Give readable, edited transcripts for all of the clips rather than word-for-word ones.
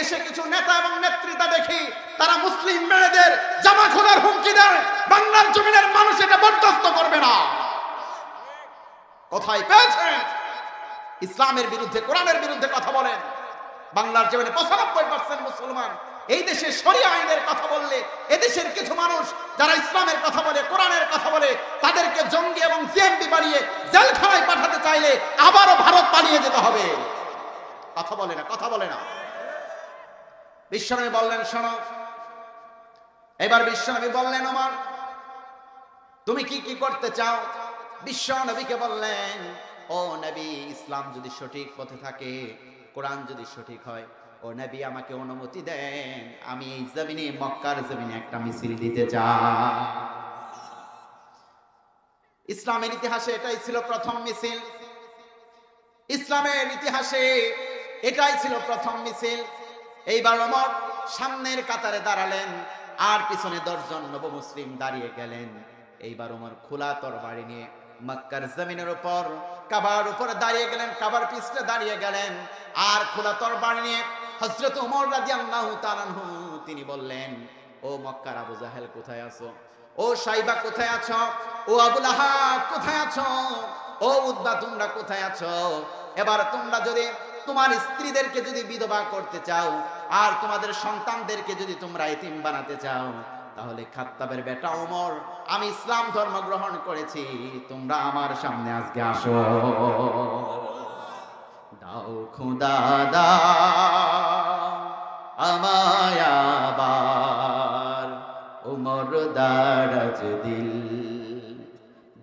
দেশে কিছু নেতা এবং নেতৃত্ব দেখি তারা মুসলিম মেয়েদের জামা খোলার হুমকি দেয়, বাংলার জমিনের মানুষ এটা বরদাস্ত করবে না। কোথায় পেয়েছেন? ইসলামের বিরুদ্ধে, কোরআনের বিরুদ্ধে কথা বলেন। বাংলার জমিনে 95% মুসলমান। এই দেশে শরিয়া আইনের কথা বললে এদেশের কিছু মানুষ যারা ইসলামের কথা বলে, কোরআনের কথা বলে, তাদেরকে জঙ্গি এবং জিএমপি বানিয়ে জেলখানায় পাঠাতে চাইলে আবারও ভারত পালিয়ে যেতে হবে। কথা বলে না, কথা বলে না। বিশ্বনবী বললেন, শোনো। এবার বিশ্বনবী বললেন, ওমর তুমি কি কি করতে চাও? বিশ্বনবীকে বললেন, ও নবী, ইসলাম যদি সঠিক পথে থাকে, কোরআন যদি সঠিক হয়, ও নবী আমাকে অনুমতি দেন, আমি এই জমিনে, মক্কার জমিনে একটা মিছিল দিতে চাই। ইসলামের ইতিহাসে এটাই ছিল প্রথম মিছিল। ইসলামের ইতিহাসে এটাই ছিল প্রথম মিছিল। এইবার ওমর সামনের কাতারে দাঁড়ালেন, আর পিছনে 10 জন নবমুসলিম দাঁড়িয়ে গেলেন। এইবার ওমর খোলা তরবারি নিয়ে মক্কার জমিনের উপর, কাবার উপর দাঁড়িয়ে গেলেন, কাবার পিছনে দাঁড়িয়ে গেলেন, আর খোলা তরবারি নিয়ে হযরত ওমর রাদিয়াল্লাহু তাআলা আনহু তিনি বললেন, ও মক্কার আবু জাহেল কোথায় আছো? ও সাইবা কোথায় আছো? ও আবু লাহাব কোথায় আছো? ও উতবা তোমরা কোথায় আছো? এবার তোমরা যদি তোমার স্ত্রীদেরকে যদি বিধবা করতে চাও, আর তোমাদের সন্তানদেরকে যদি তোমরা এতিম বানাতে চাও, তাহলে খাত্তাবের বেটা ওমর, আমি ইসলাম ধর্ম গ্রহণ করেছি, তোমরা আমার সামনে আজকে আসো। দাও খোদা দাও আমায় আবার ওমর দারাজ দিল,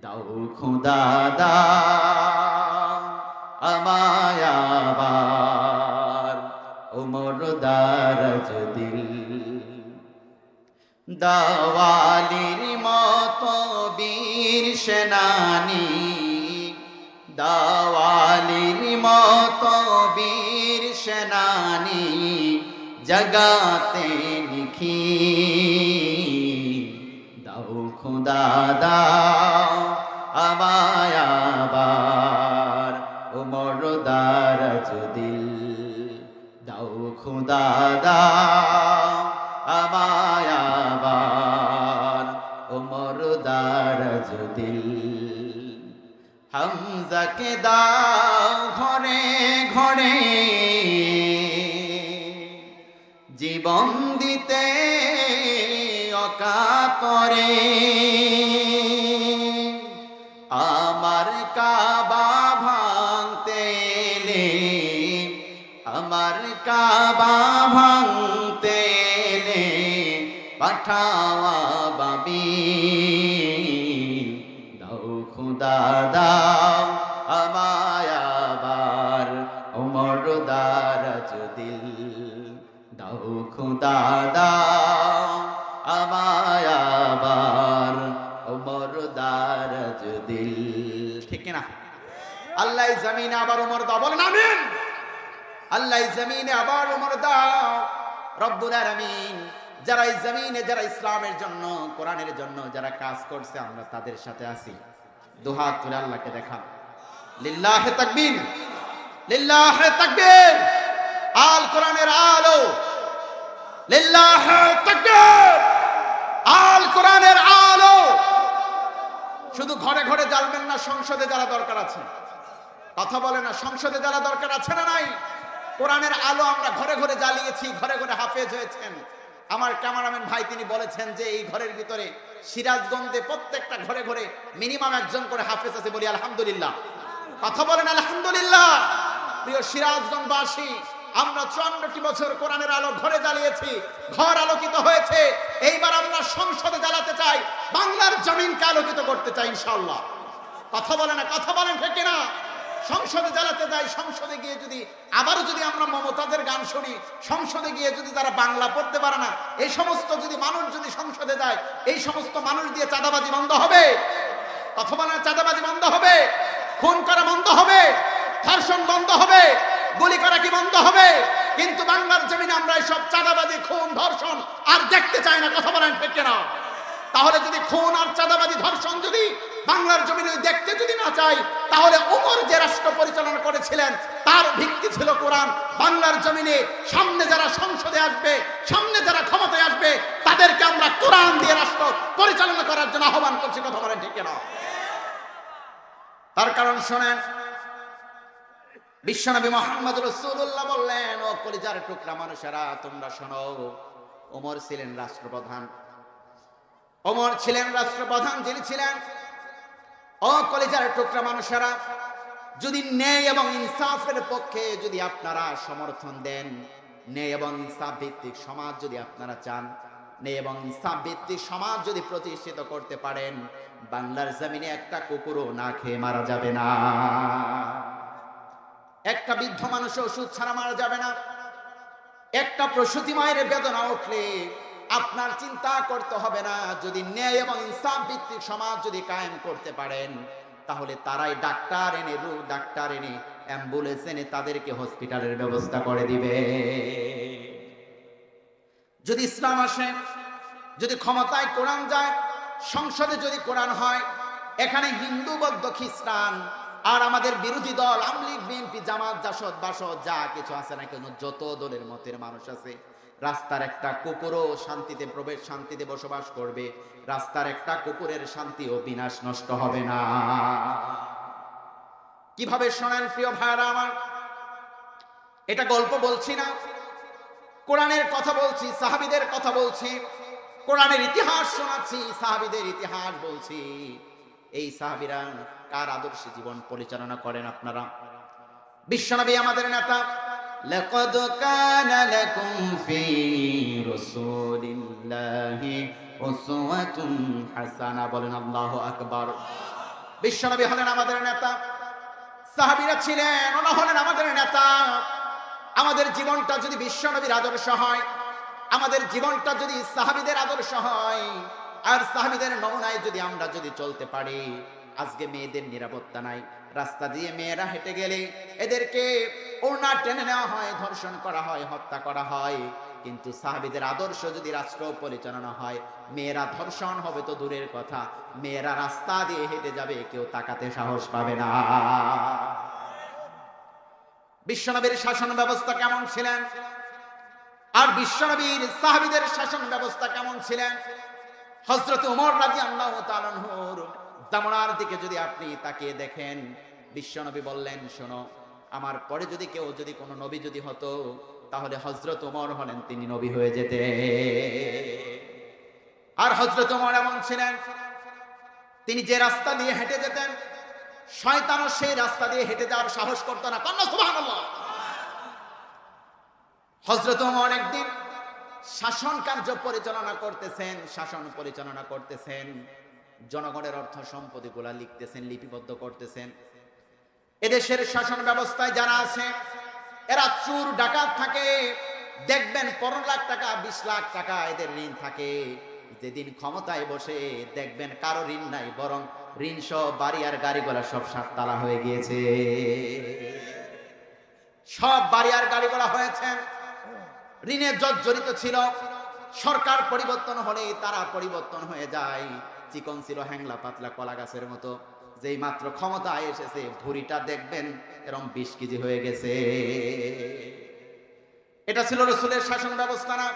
দাও খোদা দাও আমায় আবার ওমর দারাজ দিল। দাওয়ালির মতো বীর সেনানী, দাওয়ালির মতো বীর সেনানী, জগাতে লিখি, দাও খোদা দাও আমায় আবার ওমর দারাজ দিল, দাও খোদা দাও আমায় আবার ওমর দারাজ দিল। হামজাকে দাও ঘরে ঘরে জীবন দিতে অকাতরে, আমার কাবা ভাঙতে এলে, আমার কাবা ভাঙতে এলে পাঠাওয়া বাবি, দাও খোদা দাও আমায় আবার ওমর দারাজ দিল, দাও খোদা দাও আমায় আবার ওমর দারাজ দিল। ঠিক না? আল্লাহ জমিনে আবার ওমর দাও, বলেন আমিন। আল্লাহ জমিনে আবার ওমর দাও। রব্বুল আলামিন যারা এই জমিনে, যারা ইসলামের জন্য, কোরআনের জন্য যারা কাজ করছে, আমরা তাদের সাথে আছি। দুহাত তুলে আল্লাহকে দেখান, লিল্লাহে তাকবীর, লিল্লাহে তাকবীর। আল কোরআনের আলো, লিল্লাহে তাকবীর। আল কোরআনের আলো। শুধু ঘরে ঘরে জ্বালবেন না, সংসদে জ্বালা দরকার আছে। কথা বলে না, সংসদে জ্বালা দরকার আছে না নাই? কোরআনের আলো আমরা ঘরে ঘরে জ্বালিয়েছি, ঘরে ঘরে হাফেজ হয়েছেন। আমার ক্যামেরাম্যান ভাই তিনি বলেছেন যে এই ঘরের ভিতরে সিরাজগঞ্জে প্রত্যেকটা ঘরে ঘরে মিনিমাম একজন করে হাফেজ আছে। বলি আলহামদুলিল্লাহ। কথা বলেন আলহামদুলিল্লাহ। প্রিয় সিরাজগঞ্জবাসী, আমরা 54টি বছর কোরআনের আলো ঘরে জ্বালিয়েছি, ঘর আলোকিত হয়েছে। এইবার আমরা সংসদে জ্বালাতে চাই, বাংলার জমিনকে আলোকিত করতে চাই ইনশাআল্লাহ। কথা বলে না, কথা বলেন ঠিক না? সংসদে জ্বালাতে যাই, সংসদে গিয়ে যদি আবারও যদি আমরা মমতাজের গান শুনি, সংসদে গিয়ে যদি যারা বাংলা পড়তে পারে না, এই সমস্ত যদি মানুষ যদি সংসদে যায়, এই সমস্ত মানুষ দিয়ে চাঁদাবাজি বন্ধ হবে? কথা বলেন, চাঁদাবাজি বন্ধ হবে? খুন করা বন্ধ হবে? ধর্ষণ বন্ধ হবে? গুলি করা কি বন্ধ হবে? কিন্তু বাংলার জমিনে আমরা এইসব চাঁদাবাজি, খুন, ধর্ষণ আর দেখতে চাই না। কথা বলেন ঠিক না? তাহলে যদি খুন আর চাঁদাবাজি, ধর্ষণ যদি বাংলার জমিনে দেখতে যদি না চাই, তাহলে ওমর যে রাষ্ট্র পরিচালনা করেছিলেন তার ভিত্তি ছিল কোরআন। বাংলার জমিনে সামনে যারা সংসদে আসবে, সামনে যারা ক্ষমতায় আসবে, তাদেরকে আমরা কোরআন দিয়ে রাষ্ট্র পরিচালনা করার জন্য আহ্বান করছি। কথা বলেন ঠিক না? তার কারণ শোনেন, বিশ্বনবী মুহাম্মদ রাসূলুল্লাহ বললেন, ও কলিজার টুকরা মানুষেরা তোমরা শোনো, ওমর ছিলেন রাষ্ট্রপ্রধান। ওমর ছিলেন রাষ্ট্রপ্রধান যিনি ছিলেন, ও কলিজার টুকরা মানুষেরা, যদি ন্যায় এবং ইনসাফের পক্ষে যদি আপনারা সমর্থন দেন, ন্যায় এবং ইনসাফ ভিত্তিক সমাজ যদি আপনারা চান, ন্যায় এবং ইনসাফ ভিত্তিক সমাজ যদি প্রতিষ্ঠিত করতে পারেন, বাংলার জমিনে একটা কুকুরও না খেয়ে মারা যাবে না, একটা বৃদ্ধ মানুষ ওষুধ ছাড়া মারা যাবে না, একটা প্রসূতি মায়ের বেদনা উঠলে আপনার চিন্তা করতে হবে না। যদি ন্যায় এবং ইনসাফ ভিত্তিক সমাজ যদি কায়েম করতে পারেন, তাহলে তারাই ডাক্তার এনে অ্যাম্বুলেন্স এনে তাদেরকে হসপিটালের ব্যবস্থা করে দিবে। যদি ইসলাম আসে, যদি ক্ষমতায় কোরআন যায়, সংসদে যদি কোরআন হয়, এখানে হিন্দু, বৌদ্ধ, খ্রিস্টান আর আমাদের বিরোধী দল আওয়ামী লীগ, বিএনপি, জামাত, জাসদ, বাসদ যা কিছু আছে না কেন, যত দলের মতের মানুষ আছে, রাস্তার একটা কুকুরও শান্তিতে বসবাস করবে। রাস্তার একটা কুকুরের শান্তি ও বিনাশ নষ্ট হবে না। কিভাবে শোনেন প্রিয় ভাইরা আমার, এটা গল্প বলছি না, কোরআনের কথা বলছি, সাহাবীদের কথা বলছি, কোরআনের ইতিহাস শোনাচ্ছি, সাহাবীদের ইতিহাস বলছি। এই সাহাবীরা কার আদর্শে জীবন পরিচালনা করেন আপনারা? বিশ্বনবী আমাদের নেতা। লাকাদ কানা লাকুম ফি রাসূলিল্লাহি উসওয়াতুন হাসানা। বলেন আল্লাহু আকবার। বিশ্বনবী হলেন আমাদের নেতা, সাহাবীরা ছিলেন, ওনা হলেন আমাদের নেতা। আমাদের জীবনটা যদি বিশ্বনবীর আদর্শ হয়, আমাদের জীবনটা যদি সাহাবীদের আদর্শ হয়, আর সাহাবীদের নমুনায় যদি আমরা যদি চলতে পারি, আজকে মেয়েদের নিরাপত্তা নাই। রাস্তা দিয়ে মেয়েরা হেঁটে গেলে এদেরকে ওড়না টেনে নেওয়া হয়, ধর্ষণ করা হয়, হত্যা করা হয়। কিন্তু সাহাবীদের আদর্শ যদি রাষ্ট্র পরিচালনা হয়, মেয়েরা ধর্ষণ হবে তো দূরের কথা, মেয়েরা রাস্তা দিয়ে হেঁটে যাবে, কেউ তাকাতে সাহস পাবে না। বিশ্বনবীর শাসন ব্যবস্থা কেমন ছিলেন, আর বিশ্বনবীর সাহাবীদের শাসন ব্যবস্থা কেমন ছিলেন? হযরত ওমর রাদিয়াল্লাহু তাআলা আনহুর জামানার দিকে যদি আপনি তাকিয়ে দেখেন, বিশ্বনবী বললেন, শোনো, আমার পরে যদি কেউ যদি কোনো নবী যদি হতো, তাহলে হযরত ওমর হলেন, তিনি নবী হয়ে যেতে। আর হযরত ওমর এমন ছিলেন, তিনি যে রাস্তা দিয়ে হেঁটে যেতেন, শয়তানও সেই রাস্তা দিয়ে হেঁটে যাওয়ার সাহস করতো না। কন্যা সুবহানাল্লাহ। হযরত ওমর একদিন শাসন কার্য পরিচালনা করতেছেন, জনগণের অর্থ সম্পত্তিগুলা লিখতেছেন, লিপিবদ্ধ করতেছেন। এদেশের শাসন ব্যবস্থায় যারা আছে, এরা চোর ডাকাত থাকে, দেখবেন 15 লাখ টাকা 20 লাখ টাকা এদের ঋণ থাকে। যেদিন ক্ষমতায় বসে দেখবেন কারো ঋণ নাই, বরং ঋণ সব বাড়ি আর গাড়িগুলা সব সাততলা হয়ে গিয়েছে, সব বাড়ি আর গাড়িগুলা হয়েছেন, ঋণে জর্জরিত ছিল। সরকার পরিবর্তন হলে তারা পরিবর্তন হয়ে যায়। চিকন ছিল হ্যাংলা পাতলা কলা গাছের মতো, যেই মাত্র ক্ষমতায় এসেছে ভুঁড়িটা দেখবেন এরকম 20 কেজি হয়ে গেছে। এটা ছিল রাসূলের শাসন ব্যবস্থা না।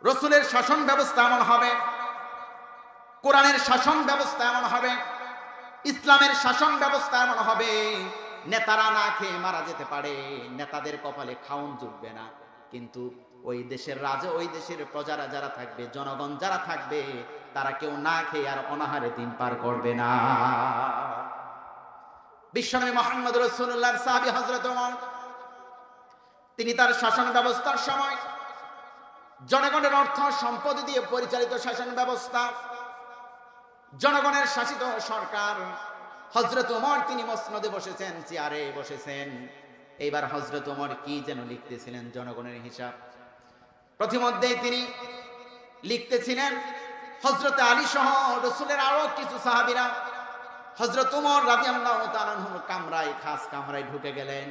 রাসূলের শাসন ব্যবস্থা এমন হবে, কোরআনের শাসন ব্যবস্থা এমন হবে, ইসলামের শাসন ব্যবস্থা এমন হবে, নেতারা না খেয়ে মারা যেতে পারে, নেতাদের কপালে খাউন জুটবে না, কিন্তু ওই দেশের রাজা, ওই দেশের প্রজারা যারা থাকবে, জনগণ যারা থাকবে, তারা কেউ না খেয়ে আর অনাহারে দিন পার করবে না। বিশ্বনবী মুহাম্মদ রাসূলুল্লাহর সাহাবী হযরত ওমর, তিনি তার শাসন ব্যবস্থার সময় জনগণের অর্থ সম্পদ দিয়ে পরিচালিত শাসন ব্যবস্থা, জনগণের শাসিত সরকার। হযরত ওমর তিনি মসনদে বসেছেন, চেয়ারে বসেছেন। এইবার হযরত ওমর কি যেন লিখতেছিলেন, জনগণের হিসাব। প্রতিমধ্যেই তিনি লিখতেছিলেন, হযরত আলী সহ রাসূলের আরো কিছু সাহাবীরা হযরত ওমর রাদিয়াল্লাহু তাআলা আনহুর কামরায়, খাস কামরায় ঢুকে গেলেন।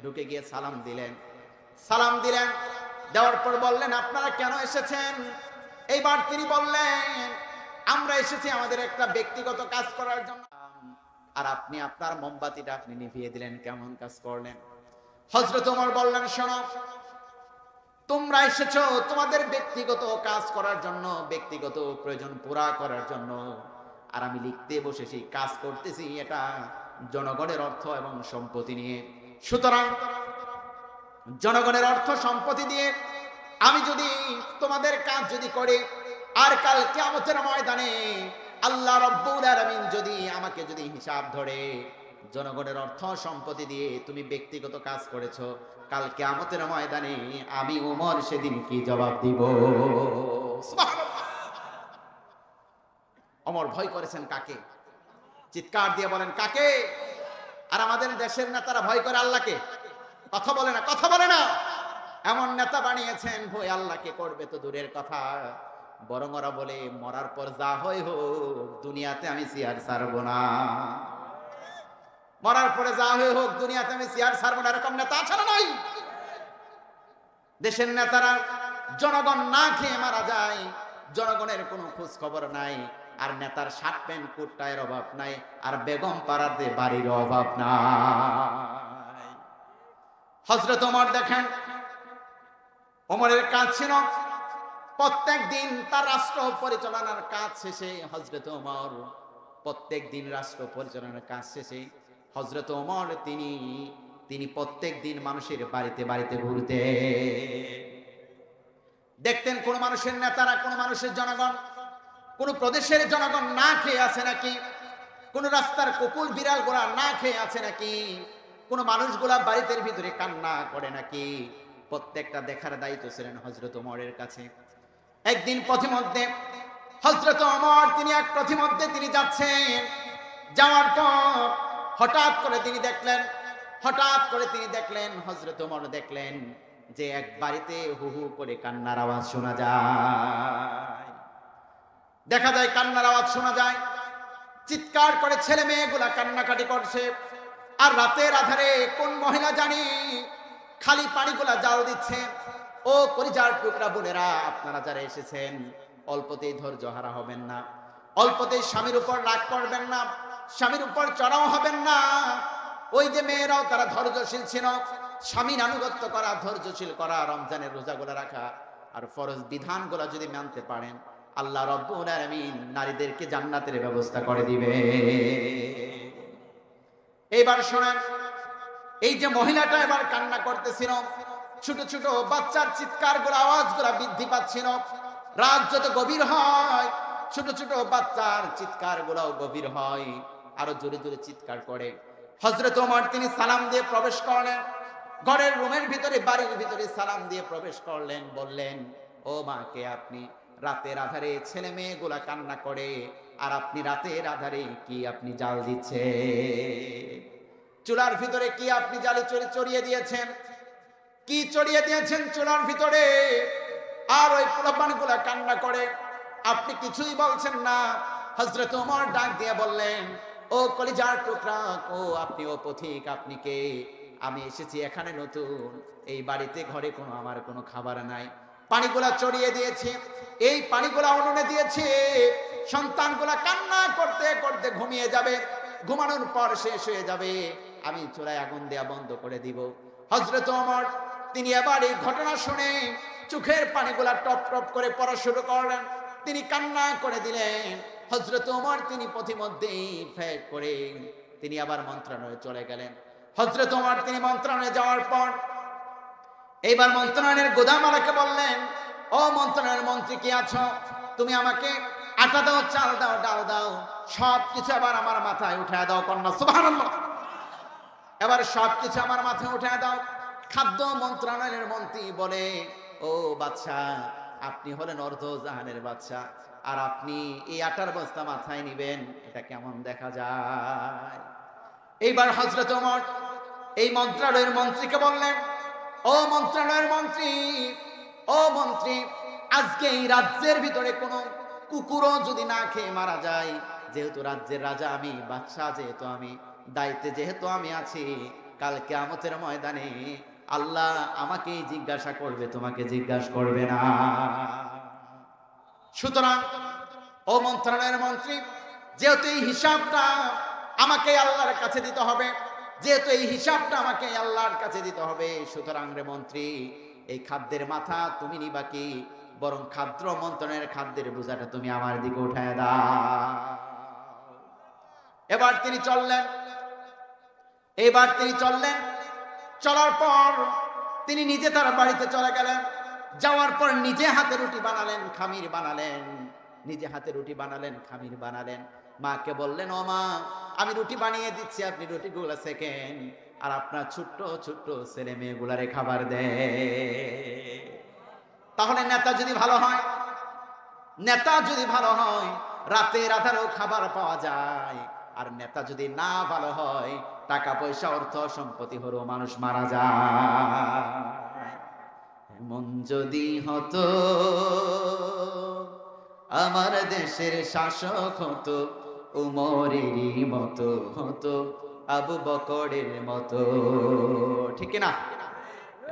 ঢুকে গিয়ে সালাম দিলেন। দেওয়ার পর বললেন, আপনারা কেন এসেছেন? এইবার তিনি বললেন, আমরা এসেছি আমাদের একটা ব্যক্তিগত কাজ করার জন্য, আর আপনি আপনার মোমবাতিটা আপনি নিভিয়ে দিলেন, কেমন কাজ করলেন? হযরত ওমর বললেন, শোনো, তোমরা এসেছো তোমাদের ব্যক্তিগত কাজ করার জন্য, ব্যক্তিগত প্রয়োজন পুরা করার জন্য, আর আমি লিখতে বসেছি, কাজ করতেছি এটা জনগণের অর্থ এবং সম্পত্তি নিয়ে। সুতরাং জনগণের অর্থ সম্পত্তি দিয়ে আমি যদি তোমাদের কাজ যদি করে, আর কাল কিয়ামতের ময়দানে আল্লাহ রাব্বুল আলামিন যদি আমাকে যদি হিসাব ধরে, জনগণের অর্থ সম্পত্তি দিয়ে তুমি ব্যক্তিগত কাজ করেছো, কাল কিয়ামতের ময়দানে আমি ওমর সেদিন কি জবাব দিব? সুবহানাল্লাহ। ওমর ভয় করেছেন কাকে? চিৎকার দিয়ে বলেন কাকে? আর আমাদের দেশের নেতারা ভয় করে আল্লাহকে। কথা বলে না, কথা বলে না। এমন নেতা বানিয়েছেন, ভয় আল্লাহকে করবে তো দূরের কথা, বরং ওরা বলে মরার পর যা হয় হোক দুনিয়াতে আমি চেয়ার ছাড়বো না। মরার পরে যা হয় হোক দুনিয়াতে আমি চেয়ার ছাড়বো না, এরকম নেতা আছে না নাই? দেশের নেতারা জনগণ না খেয়ে মারা যায়, জনগণের কোনো খোঁজ খবর নাই, আর নেতার শার্ট প্যান্ট কোটটায়ের অভাব নাই, আর বেগম পাড়াতে বাড়ির অভাব নাই। হযরত ওমর দেখেন, ওমরের কাজ ছিল প্রত্যেক দিন তার রাষ্ট্র পরিচালনার কাজ শেষে, হযরত ওমর প্রত্যেক দিন রাষ্ট্র পরিচালনার কাজ শেষে হযরত ওমর তিনি প্রত্যেক দিন মানুষের বাড়িতে বাড়িতে ঘুরতে দেখতেন কোন মানুষের নেতারা, কোন মানুষের জনগণ, কোন প্রদেশের জনগণ না খেয়ে আছে নাকি, কোন রাস্তার কুকুর বিড়াল গোড়া না খেয়ে আছে নাকি, কোন মানুষগুলা বাড়িতে ভিতরে কান্না করে নাকি, প্রত্যেকটা দেখার দায়িত্ব ছিলেন হযরত ওমরের কাছে। একদিন পথিমধ্যে হযরত ওমর তিনি এক পথিমধ্যে তিনি যাচ্ছেন, যাওয়ার পর হঠাৎ করে তিনি দেখলেন হযরত ওমর দেখলেন যে এক বাড়িতে হু হু করে কান্নার আওয়াজ শোনা যায়। দেখা যায় কান্নার আওয়াজ শোনা যায়, চিৎকার করে ছেলে মেয়েগুলা কান্নাকাটি করছে। আর রাতের আধারে কোন মহিলা জানি খালি পানিগুলা জাল দিচ্ছে। ও কলিজার টুকরা বোনেরা, আপনারা যারা এসেছেন, অল্পতেই ধৈর্য হারা হবেন না, অল্পতেই স্বামীর উপর রাগ করবেন না, স্বামীর উপর চড়াও হবেন না। ওই যে মেয়েরাও তারা ধৈর্যশীল ছিল, স্বামীর আনুগত্য করা, ধৈর্যশীল করা, রমজানের রোজাগুলো রাখা, আর ফরজ বিধানগুলো যদি মানতে পারেন, আল্লাহ রাব্বুল আলামিন নারীদেরকে জান্নাতের ব্যবস্থা করে দিবে। এইবার শোনেন, এই যে মহিলাটা এবার কান্না করতেছিল, ছোট ছোট বাচ্চার চিৎকারগুলো, আওয়াজগুলো বৃদ্ধি পাচ্ছিল। রাত যত গভীর হয়, ছোট ছোট বাচ্চার চিৎকারগুলোও গভীর হয়, আরো জোরে জোরে চিৎকার করে। হযরত ওমর তিনি সালাম দিয়ে প্রবেশ করলেন ঘরের রুমের ভিতরে, বাড়ির ভিতরে সালাম দিয়ে প্রবেশ করলেন, বললেন, ও মা, কে আপনি? রাতের আধারে ছেলে মেয়েগুলা কান্না করে, আর আপনি রাতের আধারে কি আপনি জাল দিচ্ছে? চুলার ভিতরে কি আপনি জালি চড়িয়ে দিয়েছেন? কি চড়িয়ে দিয়েছেন চুলার ভিতরে? আর ওই পোলাপানগুলা কান্না করে, আপনি কিছুই বলছেন না। হযরত ওমর ডাক দিয়ে বললেন, ও কলিজার টুকরা, ও আপনি, ও পথিক, আপনি কে? আমি এসেছি এখানে নতুন, এই বাড়িতে ঘরে আমার কোনো খাবার নাই, পানিগুলা চড়িয়ে দিয়েছি, এই পানিগুলা উনুনে দিয়েছি, সন্তানগুলা কান্না করতে করতে ঘুমিয়ে যাবে, ঘুমানোর পর শেষ হয়ে যাবে, আমি চুলায় আগুন দেয়া বন্ধ করে দিব। হযরত ওমর তিনি এবার এই ঘটনা শুনে চোখের পানিগুলা টপ টপ করে পড়া শুরু করলেন, তিনি কান্না করে দিলেন। হযরত ওমর তিনি পথিমধ্যেই ফেক করে তিনি আবার মন্ত্রণালয়ে চলে গেলেন। হযরত ওমর তিনি মন্ত্রণালয়ে যাওয়ার পর এইবার মন্ত্রণালয়ের গোদামালাকে বললেন, ও মন্ত্রণালয়ের মন্ত্রী, কি আছো? তুমি আমাকে আটা দাও, চাল দাও, ডাল দাও, সবকিছু এবার আমার মাথায় উঠায় দাও। কন্যা সুবহানাল্লাহ। এবার সবকিছু আমার মাথায় উঠায় দাও। খাদ্য মন্ত্রণালয়ের মন্ত্রী বলে, ও বাদশা, আপনি হলেন অর্ধ জাহানের বাদশা, আর আপনি এই আটার বস্তা মাথায় নিবেন, এটা কেমন দেখা যায়? এইবার হযরত ওমর এই মন্ত্রণালয়ের মন্ত্রীকে বললেন, ও মন্ত্রণালয়ের মন্ত্রী, ও মন্ত্রী, আজকে এই রাজ্যের ভিতরে কোনো কুকুরও যদি না খেয়ে মারা যায়, যেহেতু রাজ্যের রাজা আমি, বাদশা যেহেতু আমি, দায়িত্বে যেহেতু আমি আছি, কাল কিয়ামতের ময়দানে আল্লাহ আমাকেই জিজ্ঞাসা করবে, তোমাকে জিজ্ঞাসা করবে না। সুতরাং ও মন্ত্রণালয়ের মন্ত্রী, যেহেতু এই হিসাবটা আমাকে আল্লাহর কাছে দিতে হবে, যেহেতু এই হিসাবটা আমাকে আল্লাহর কাছে দিতে হবে, সুতরাং রে মন্ত্রী, এই খাদ্যের মাথা তুমি নিবা কি, বরং খাদ্য মন্ত্রণালয়ের খাদ্যের বোঝাটা তুমি আমার দিকে উঠায় দাও। এবার তিনি চললেন। চলার পর তিনি নিজে তার বাড়িতে চলে গেলেন। যাওয়ার পর নিজে হাতে রুটি বানালেন, খামির বানালেন, নিজে হাতে রুটি বানালেন, খামির বানালেন। মাকে বললেন, ও মা, আমি রুটি বানিয়ে দিচ্ছি, আপনি রুটিগুলো সেকেন, আর আপনার ছোট্ট ছোট্ট ছেলে মেয়েগুলারে খাবার দেয়। তাহলে নেতা যদি ভালো হয়, রাতের আধারেও খাবার পাওয়া যায়। আর নেতা যদি না ভালো হয়, টাকা পয়সা অর্থ সম্পত্তি হলেও মানুষ মারা যায়। এমন যদি হতো আমার দেশের শাসক হতো, উমরেরই মতো হতো, আবু বকরের মতো, ঠিক না?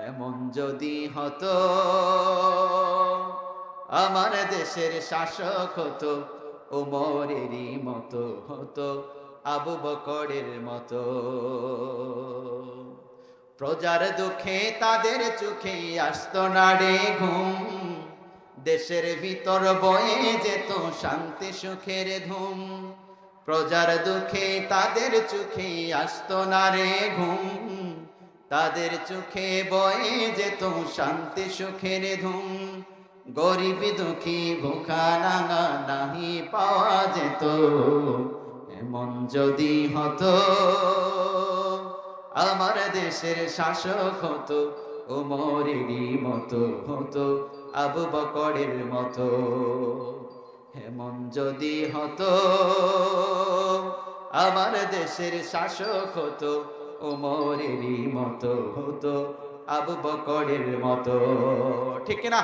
এমন যদি হতো আমার দেশের শাসক হতো, উমরেরই মতো হতো, আবু বকরের মতো। প্রজার দুঃখে তাদের চোখে আসতো না রে ঘুম, দেশের ভিতর বয়ে যেত শান্তি সুখের ধুম। প্রজার দুঃখে তাদের চোখে আসতো না রে ঘুম, তাদের চোখে বয়ে যেত শান্তি সুখের ধুম। গরিব দুঃখী ভুখা নাঙা নাহি পাওয়া যেত, এমন যদি হতো আমার দেশের শাসক হতো, উমরেরই মতো হতো, আবু বকরের মতো। এমন যদি হতো আমার দেশের শাসক হতো, উমরেরই মতো হতো, আবু বকরের মতো, ঠিক না?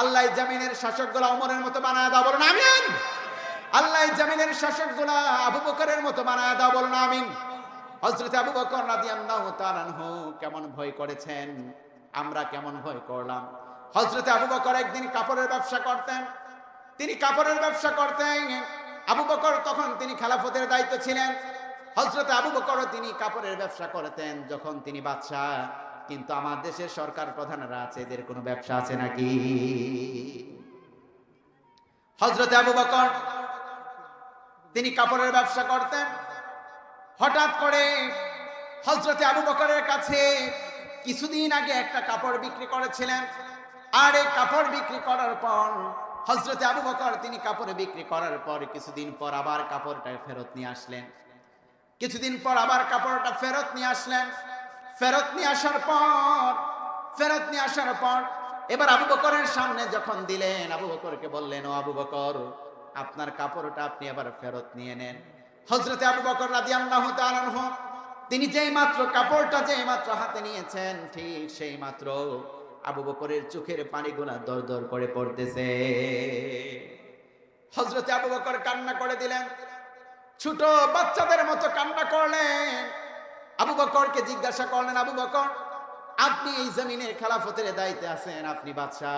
আল্লাহ জামিনের শাসকগুলা ওমরের মতো বানায় দাও, বলুন আমিন। আল্লাহ জামিনের শাসকগুলা আবু বকরের মতো বানায় দাও, বলুন আমিন। হযরত আবু বকর রাদিয়াল্লাহু তাআলা আনহু কেমন ভয় করেছেন, আমরা কেমন ভয় করলাম। হযরত আবু বকর একদিন কাপড়ের ব্যবসা করতেন, আবু বকর তখন তিনি খেলাফতের দায়িত্ব ছিলেন। হযরত আবু বকরও তিনি কাপড়ের ব্যবসা করতেন যখন তিনি বাদশা। কিন্তু আমার দেশের সরকার প্রধানরা আছে, এদের কোনো ব্যবসা আছে নাকি? হযরত আবু বকর তিনি কাপড়ের ব্যবসা করতেন। হঠাৎ করে হযরত আবু বকরের কাছে কিছুদিন আগে একটা কাপড় বিক্রি করেছিলেন। আর এই কাপড় বিক্রি করার পর হযরত আবু বকর তিনি কাপড় বিক্রি করার পর কিছুদিন পর আবার কাপড়টা ফেরত নিয়ে আসলেন। ফেরত নিয়ে আসার পর এবার আবু বকরের সামনে যখন দিলেন, আবু বকরকে বললেন, ও আবু বকর, আপনার কাপড়টা আপনি আবার ফেরত নিয়ে নেন। হযরত আবু বকর রাদিয়াল্লাহু তাআলা আনহু তিনি যেই মাত্র কাপড়টা হাতে নিয়েছেন, ঠিক সেই মাত্র আবু বকরের চোখের পানিগুলা দর দর করে পড়তেছে। হযরত আবু বকর কান্না করে দিলেন, ছোট বাচ্চাদের মতো কান্না করলেন। আবু বকরকে জিজ্ঞাসা করলেন, আবু বকর, আপনি এই জমিনের খেলাফতের দায়িত্বে আছেন, আপনি বাদশা,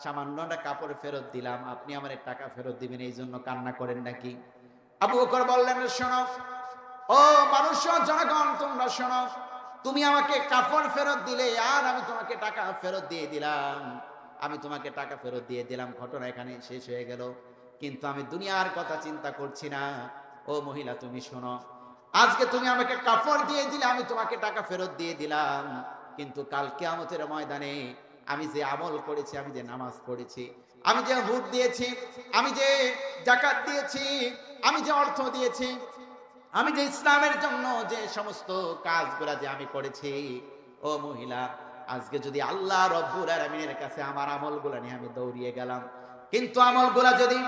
সামান্য একটা কাপড় ফেরত দিলাম, আপনি আমার টাকা ফেরত দিবেন, এই জন্য কান্না করেন নাকি? আবু বকর বললেন, শোনো ও মানুষ, জনগণ, তোমরা শোনো, তুমি আমাকে কাপড় ফেরত দিলে আর আমি তোমাকে টাকা ফেরত দিয়ে দিলাম, ঘটনা এখানে শেষ হয়ে গেল। কিন্তু আমি দুনিয়ার কথা চিন্তা করছি না। ও মহিলা, তুমি শোনো, আজকে তুমি আমাকে কাপড় দিয়ে দিলে, আমি তোমাকে টাকা ফেরত দিয়ে দিলাম, কিন্তু কাল কিয়ামতের ময়দানে আমি যে আমল করেছি, আমি যে নামাজ পড়েছি, আমি যে হুদ দিয়েছি, আমি যে যাকাত দিয়েছি, আমি যে অর্থ দিয়েছি, আমি যে ইসলামের জন্য যে সমস্ত কাজগুলা যে আমি করেছি, ও মহিলা, আজকে যদি আল্লাহ রব্বুল আলামিনের কাছে আমার আমলগুলা নিয়ে আমি দৌড়িয়ে গেলাম, কিন্তু আমলগুলা যদি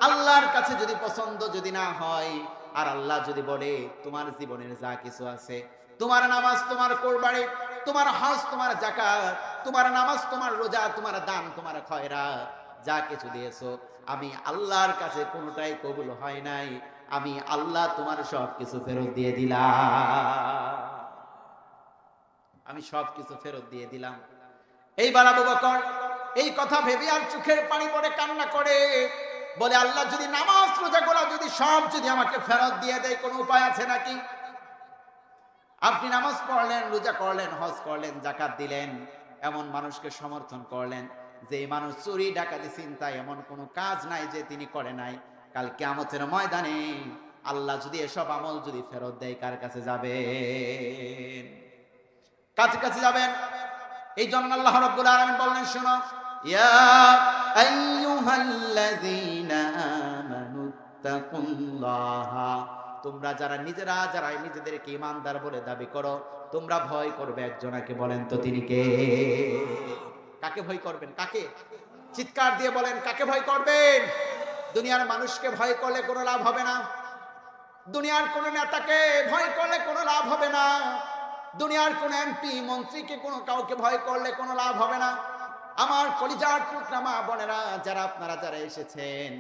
আল্লাহর কাছে যদি পছন্দ যদি না হয়, আর আল্লাহ যদি বলে তোমার জীবনের যা কিছু আছে, তোমার নামাজ, তোমার কুরবানি, তোমার হজ, তোমার যাকাত, তোমার নামাজ, তোমার রোজা, তোমার দান, তোমার খয়রাত, যা কিছু দিয়েছো, আমি আল্লাহর কাছে কোনোটাই কবুল হয় নাই, আমি আল্লাহ তোমার সব কিছু ফেরত দিয়ে দিলাম। এইবার আবু বকর এই কথা ভেবে আর চোখের পানি পড়ে কান্না করে বলে আল্লাহ যদি নামাজ রোজাগুলো যদি সব যদি আমাকে ফেরত দিয়ে দেয়, কোনো উপায় আছে নাকি? আপনি নামাজ পড়লেন, রোজা করলেন, হজ করলেন, যাকাত দিলেন, এমন মানুষকে সমর্থন করলেন যে এই মানুষ চুরি ডাকাতি চিন্তা এমন কোনো কাজ নাই যে তিনি করে নাই। কাল কিয়ামতের ময়দানে আল্লাহ যদি এসব আমল যদি ফেরত দেয়, কার কাছে যাবেন? কাছে কাছে যাবেন। এই জন্য আল্লাহ রাব্বুল আলামিন বললেন, শোনো, ইয়া আইয়ুহাল্লাযীনা আমানুত্তাকুল্লাহা, তোমরা যারা নিজেদেরকে ঈমানদার বলে দাবি করো, তোমরা ভয় করবে একজনকে। বলেন তো তিনি কে? কাকে ভয় করবেন? কাকে? চিৎকার দিয়ে বলেন, কাকে ভয় করবেন? দুনিয়ার মানুষকে ভয় করলে কোনো লাভ হবে না। দুনিয়ার কোন নেতাকে ভয় করলে কোনো লাভ হবে না। দুনিয়ার কোন এমপি মন্ত্রীকে কাউকে ভয় করলে কোনো লাভ হবে না। আমার কলিজার টুকরা মা বোনেরা, যারা এসেছেন,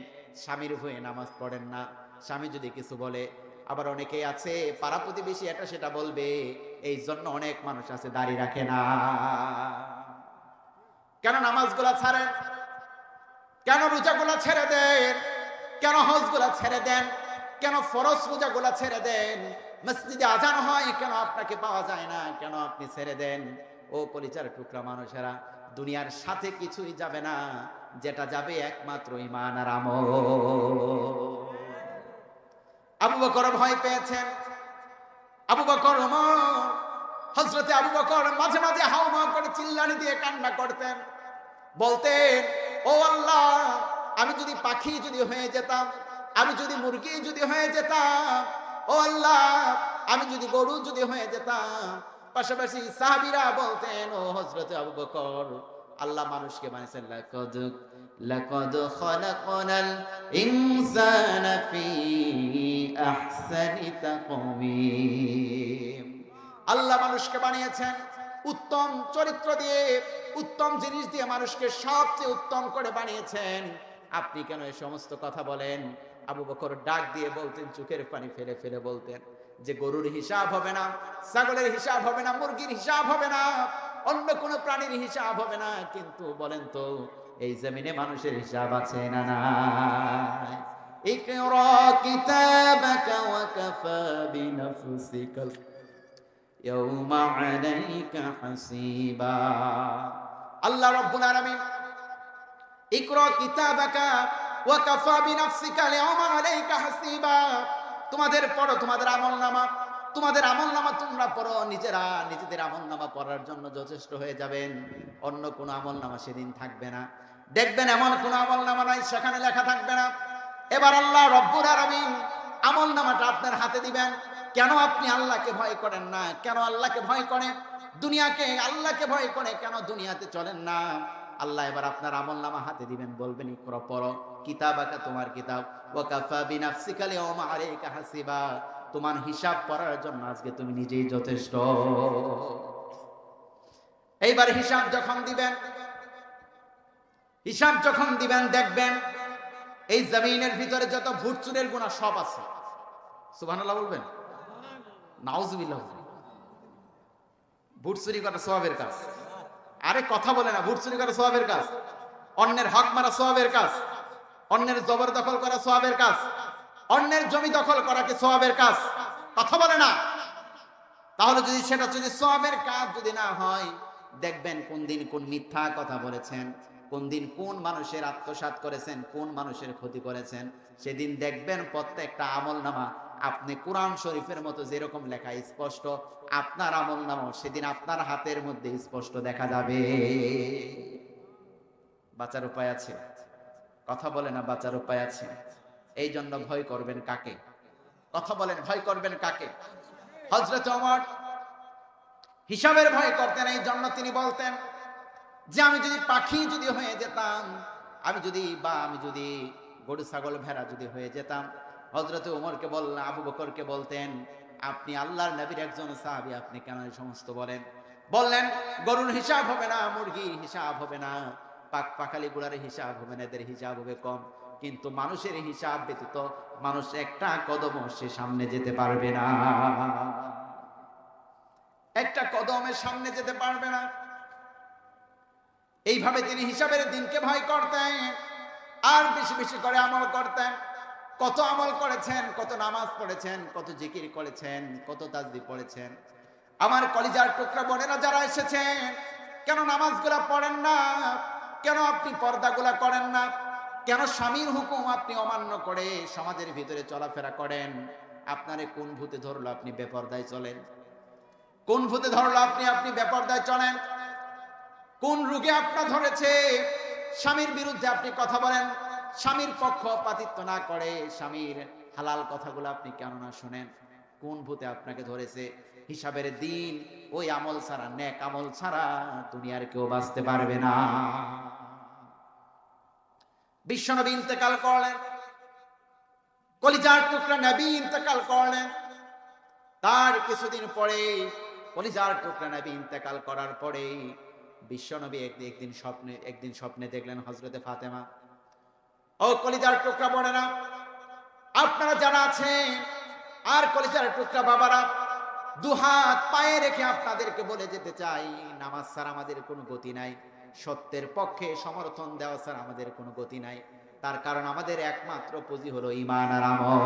স্বামীর হয়ে নামাজ পড়েন না। স্বামী যদি কিছু বলে, আবার অনেকেই আছে পাড়া প্রতিবেশী এটা সেটা বলবে, এই জন্য অনেক মানুষ আছে দাড়ি রাখে না। কেন নামাজগুলা ছাড়েন? কেন রোজাগুলা ছেড়ে দেন? কেন হজগুলা ছেড়ে দেন? কেন ফরজ রোজাগুলা ছেড়ে দেন? মসজিদে আজান হয়, কেন আপনাকে পাওয়া যায় না? কেন আপনি ছেড়ে দেন? ও কলিজার টুকরা মানুষেরা, দুনিয়ার সাথে কিছুই যাবে না, যেটা যাবে একমাত্র ঈমান আর আমল। আবু বকর ভয় পেয়েছেন। আবু বকর, ওমর, হযরতে আবু বকর মাঝে মাঝে হাউমাউ করে চিল্লানি দিয়ে কান্না করতেন, বলতেন, ও আল্লাহ, আমি যদি পাখি যদি হয়ে যেতাম, আমি যদি মুরগি যদি হয়ে যেতাম, ও আল্লাহ, আমি যদি গরু যদি হয়ে যেতাম। পাশাপাশি সাহাবীরা বলতেন, ও হযরতে আবু বকর, আল্লাহ মানুষকে বানিয়েছেন, লাকাদ খালাকনাল ইনসানা ফি আহসানি তাকওয়িম। আল্লাহ মানুষকে বানিয়েছেন উত্তম চরিত্র দিয়ে, উত্তম জিনিস দিয়ে মানুষকে সবচেয়ে উত্তম করে বানিয়েছেন। আপনি কেন এই সমস্ত কথা বলেন? আবু বকর ডাক দিয়ে বলতেন, চোখের পানি ফেলে ফেলে বলতেন, যে গরুর হিসাব হবে না, ছাগলের হিসাব হবে না, মুরগির হিসাব হবে না, অন্য কোনো প্রাণীর হিসাব হবে না, কিন্তু বলেন তো এই জমিনে মানুষের হিসাব আছে না নাই? ইকরা কিতাবাকা ওয়া কাফা বিনাফসিকা ইয়াউমা আলাইকা হাসিবা। আল্লাহ রাব্বুল আলামিন ইকরা কিতাবাকা ওয়া কাফা বিনাফসিকা ইয়াউমা আলাইকা হাসিবা, তোমাদের পড়ো, তোমাদের আমলনামা, তোমাদের আমলনামা তোমরা পড়ো, নিজেদের আমলনামা পড়ার জন্য যথেষ্ট হয়ে যাবেন। অন্য কোনো আমলনামা সেদিন থাকবে না। দেখবেন এমন কোনো আমলনামা নাই সেখানে লেখা থাকবে না। এবার আল্লাহ রব্বুল আলামিন আমলনামাটা আপনার হাতে দিবেন। কেন আপনি আল্লাহকে ভয় করেন না? কেন আল্লাহকে ভয় করেন? দুনিয়াকে আল্লাহকে ভয় করে কেন দুনিয়াতে চলেন না? আল্লাহ এবার আপনার আমলনামা হাতে দিবেন, বলবেন, ইকরা পড়ো কিতাবাকা, তোমার কিতাব, ওয়া কাফা বিনাফসিকা ইয়াউমা আলাইকা হাসিবা, তোমার হিসাব করার জন্য আজকে তুমি নিজেই যথেষ্ট। এইবার হিসাব যখন দিবেন, দেখবেন এই জমিনের ভিতরে যত ভূত চুরের গুনাহ সব আছে। সুবহানাল্লাহ বলবেন? নাউজুবিল্লাহ। ভূত চুরি করা সওয়াবের কাজ। আরে কথা বলে না, ভূত চুরি করা সওয়াবের কাজ, অন্যের হক মারা সওয়াবের কাজ, অন্যের জবরদখল করা সওয়াবের কাজ, অন্যের জমি দখল করা কি সওয়াবের কাজ? কথা বলে না। তাহলে সেটা যদি সওয়াবের কাজ যদি না হয়, দেখবেন কোন দিন কোন মিথ্যা কথা বলেছেন, কোন দিন কোন মানুষের আত্মসাৎ করেছেন, কোন মানুষের ক্ষতি করেছেন, সেদিন দেখবেন প্রত্যেকটা আমলনামা আপনি কোরআন শরীফের মতো যেরকম লেখা স্পষ্ট, আপনার আমলনামা সেদিন আপনার হাতের মধ্যে স্পষ্ট দেখা যাবে। বাঁচার উপায় আছে? কথা বলে না, বাঁচার উপায় আছে। এই জন্য ভয় করবেন কাকে? কথা বলেন, ভয় করবেন কাকে? হযরত ওমর হিসাবের ভয় করতেন। এই জন্য তিনি বলতেন যে আমি যদি পাখি যদি হয়ে যেতাম, আমি যদি গরু ছাগল ভেড়া যদি হয়ে যেতাম। হযরত ওমরকে বললেন, আবু বকরকে বলতেন, আপনি আল্লাহর নবীর একজন সাহাবী, আপনি কেন এই সমস্ত বলেন? বললেন, গরুর হিসাব হবে না, মুরগির হিসাব হবে না, পাখালি গুড়ার হিসাব হবে না, এদের হিসাব হবে কম, কিন্তু মানুষের হিসাব ব্যতীত মানুষ একটা কদম সে সামনে যেতে পারবে না, একটা কদমের সামনে যেতে পারবে না। এইভাবে তিনি হিসাবের দিনকে ভয় করতেন। আর বেশি বেশি করে আমল করতেন। কত আমল করেছেন, কত নামাজ পড়েছেন, কত জিকির করেছেন, কত তাসবিহ পড়েছেন। আমার কলিজার টুকরা বোনেরা যারা এসেছেন, কেন নামাজগুলা পড়েন না? কেন আপনি পর্দাগুলা করেন না? কেন স্বামীর হুকুম আপনি অমান্য করে সমাজের ভিতরে চলাফেরা করেন? আপনারে কোন ভূতে ধরলো আপনি বেপরদায় চলেন? কোন ভূতে ধরলো আপনি বেপরদায় চলেন? কোন রোগে আপনার ধরেছে? স্বামীর বিরুদ্ধে আপনি কথা বলেন, স্বামীর পক্ষপাতিত্ব না করে স্বামীর হালাল কথাগুলো আপনি কেন না শুনেন? কোন ভূতে আপনাকে ধরেছে? হিসাবের দিন ওই আমল ছাড়া, নেক আমল ছাড়া দুনিয়ার কেউ বাঁচতে পারবে না। বিশ্বনবী ইন্তেকাল করলেন, কলিজার টুকরা নবী ইন্তেকাল করলেন। তার কিছুদিন পরে, কলিজার টুকরা নবী ইন্তেকাল করার পরে বিশ্বনবী একদিন স্বপ্নে দেখলেন হযরতে ফাতেমা। ও কলিজার টুকরা বোনেরা, আপনারা যারা আছেন আর কলিজার টুকরা বাবারা, দুহাত পায়ে রেখে আপনাদেরকে বলে যেতে চাই, নামাজ ছাড়া আমাদের কোনো গতি নাই, সত্যের পক্ষে সমর্থন দেওয়া ছাড়া আমাদের কোনো গতি নাই। তার কারণ আমাদের একমাত্র পুঁজি হলো ঈমান আর আমল।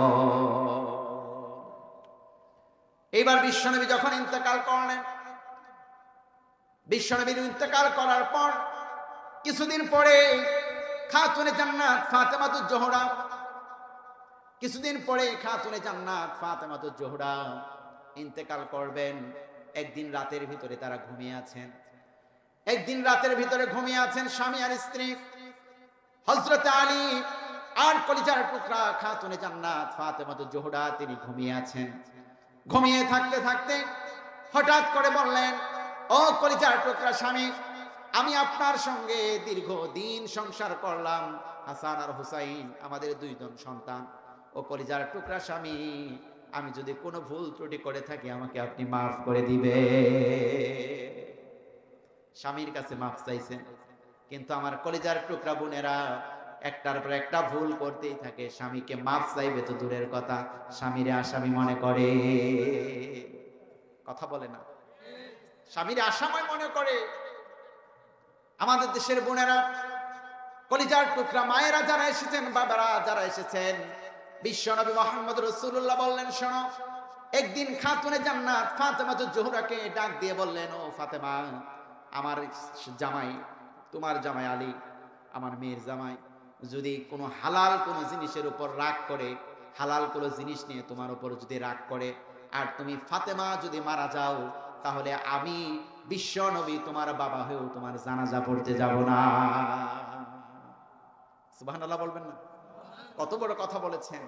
এইবার বিশ্বনবী যখন ইন্তেকাল করলেন, বিশ্বনবীর ইন্তেকাল করার পর কিছুদিন পরে খাতুনে জান্নাত ফাতেমাতুজ জোহরা, কিছুদিন পরে খাতুনে জান্নাত ফাতেমাতুজ জোহরা ইন্তেকাল করবেন। একদিন রাতের ভিতরে তারা ঘুমিয়ে আছেন, একদিন রাতের ভিতরে ঘুমিয়ে আছেন স্বামী আর স্ত্রী, হযরত আলী আর কলিজার টুকরা খাতুনে জান্নাত ফাতেমাতুজ জোহরা তিনি ঘুমিয়ে আছেন। ঘুমিয়ে থাকতে থাকতে হঠাৎ করে বললেন, ও কলিজার টুকরা স্বামী, আমি আপনার সঙ্গে দীর্ঘদিন সংসার করলাম, হাসান আর হুসাইন আমাদের দুইজন সন্তান। ও কলিজার টুকরা স্বামী, আমি যদি কোনো ভুল ত্রুটি করে থাকি আমাকে আপনি মাফ করে দিবে। স্বামীর কাছে মাফ চাইছেন, কিন্তু আমার কলিজার টুকরা বোনেরা একটার পর একটা ভুল করতেই থাকে। স্বামীকে মাফ চাইবে তো দূরের কথা, স্বামীরে আসামি মনে করে। কথা বলে না, স্বামীরে আসামি মনে করে। আমাদের দেশের বোনেরা, কলিজার টুকরা মায়েরা যারা এসেছেন, বাবারা যারা এসেছেন, বিশ্বনবী মুহাম্মদ রাসূলুল্লাহ বললেন, শোনো, একদিন খাতুনে জান্নাত ফাতেমাতুজ জোহরাকে ডাক দিয়ে বললেন, ও ফাতেমা, আমার জামাই, তোমার জামাই আলী, আমার মেয়ের জামাই, যদি কোনো হালাল কোনো জিনিসের উপর রাগ করে, হালাল কোনো জিনিস নিয়ে তোমার উপর যদি রাগ করে, আর তুমি ফাতেমা যদি মারা যাও, তাহলে আমি বিশ্ব নবী তোমার বাবা হয়েও তোমার জানাজা পড়তে যাব না। সুবহানাল্লাহ বলবেন না? কত বড় কথা বলেছেন,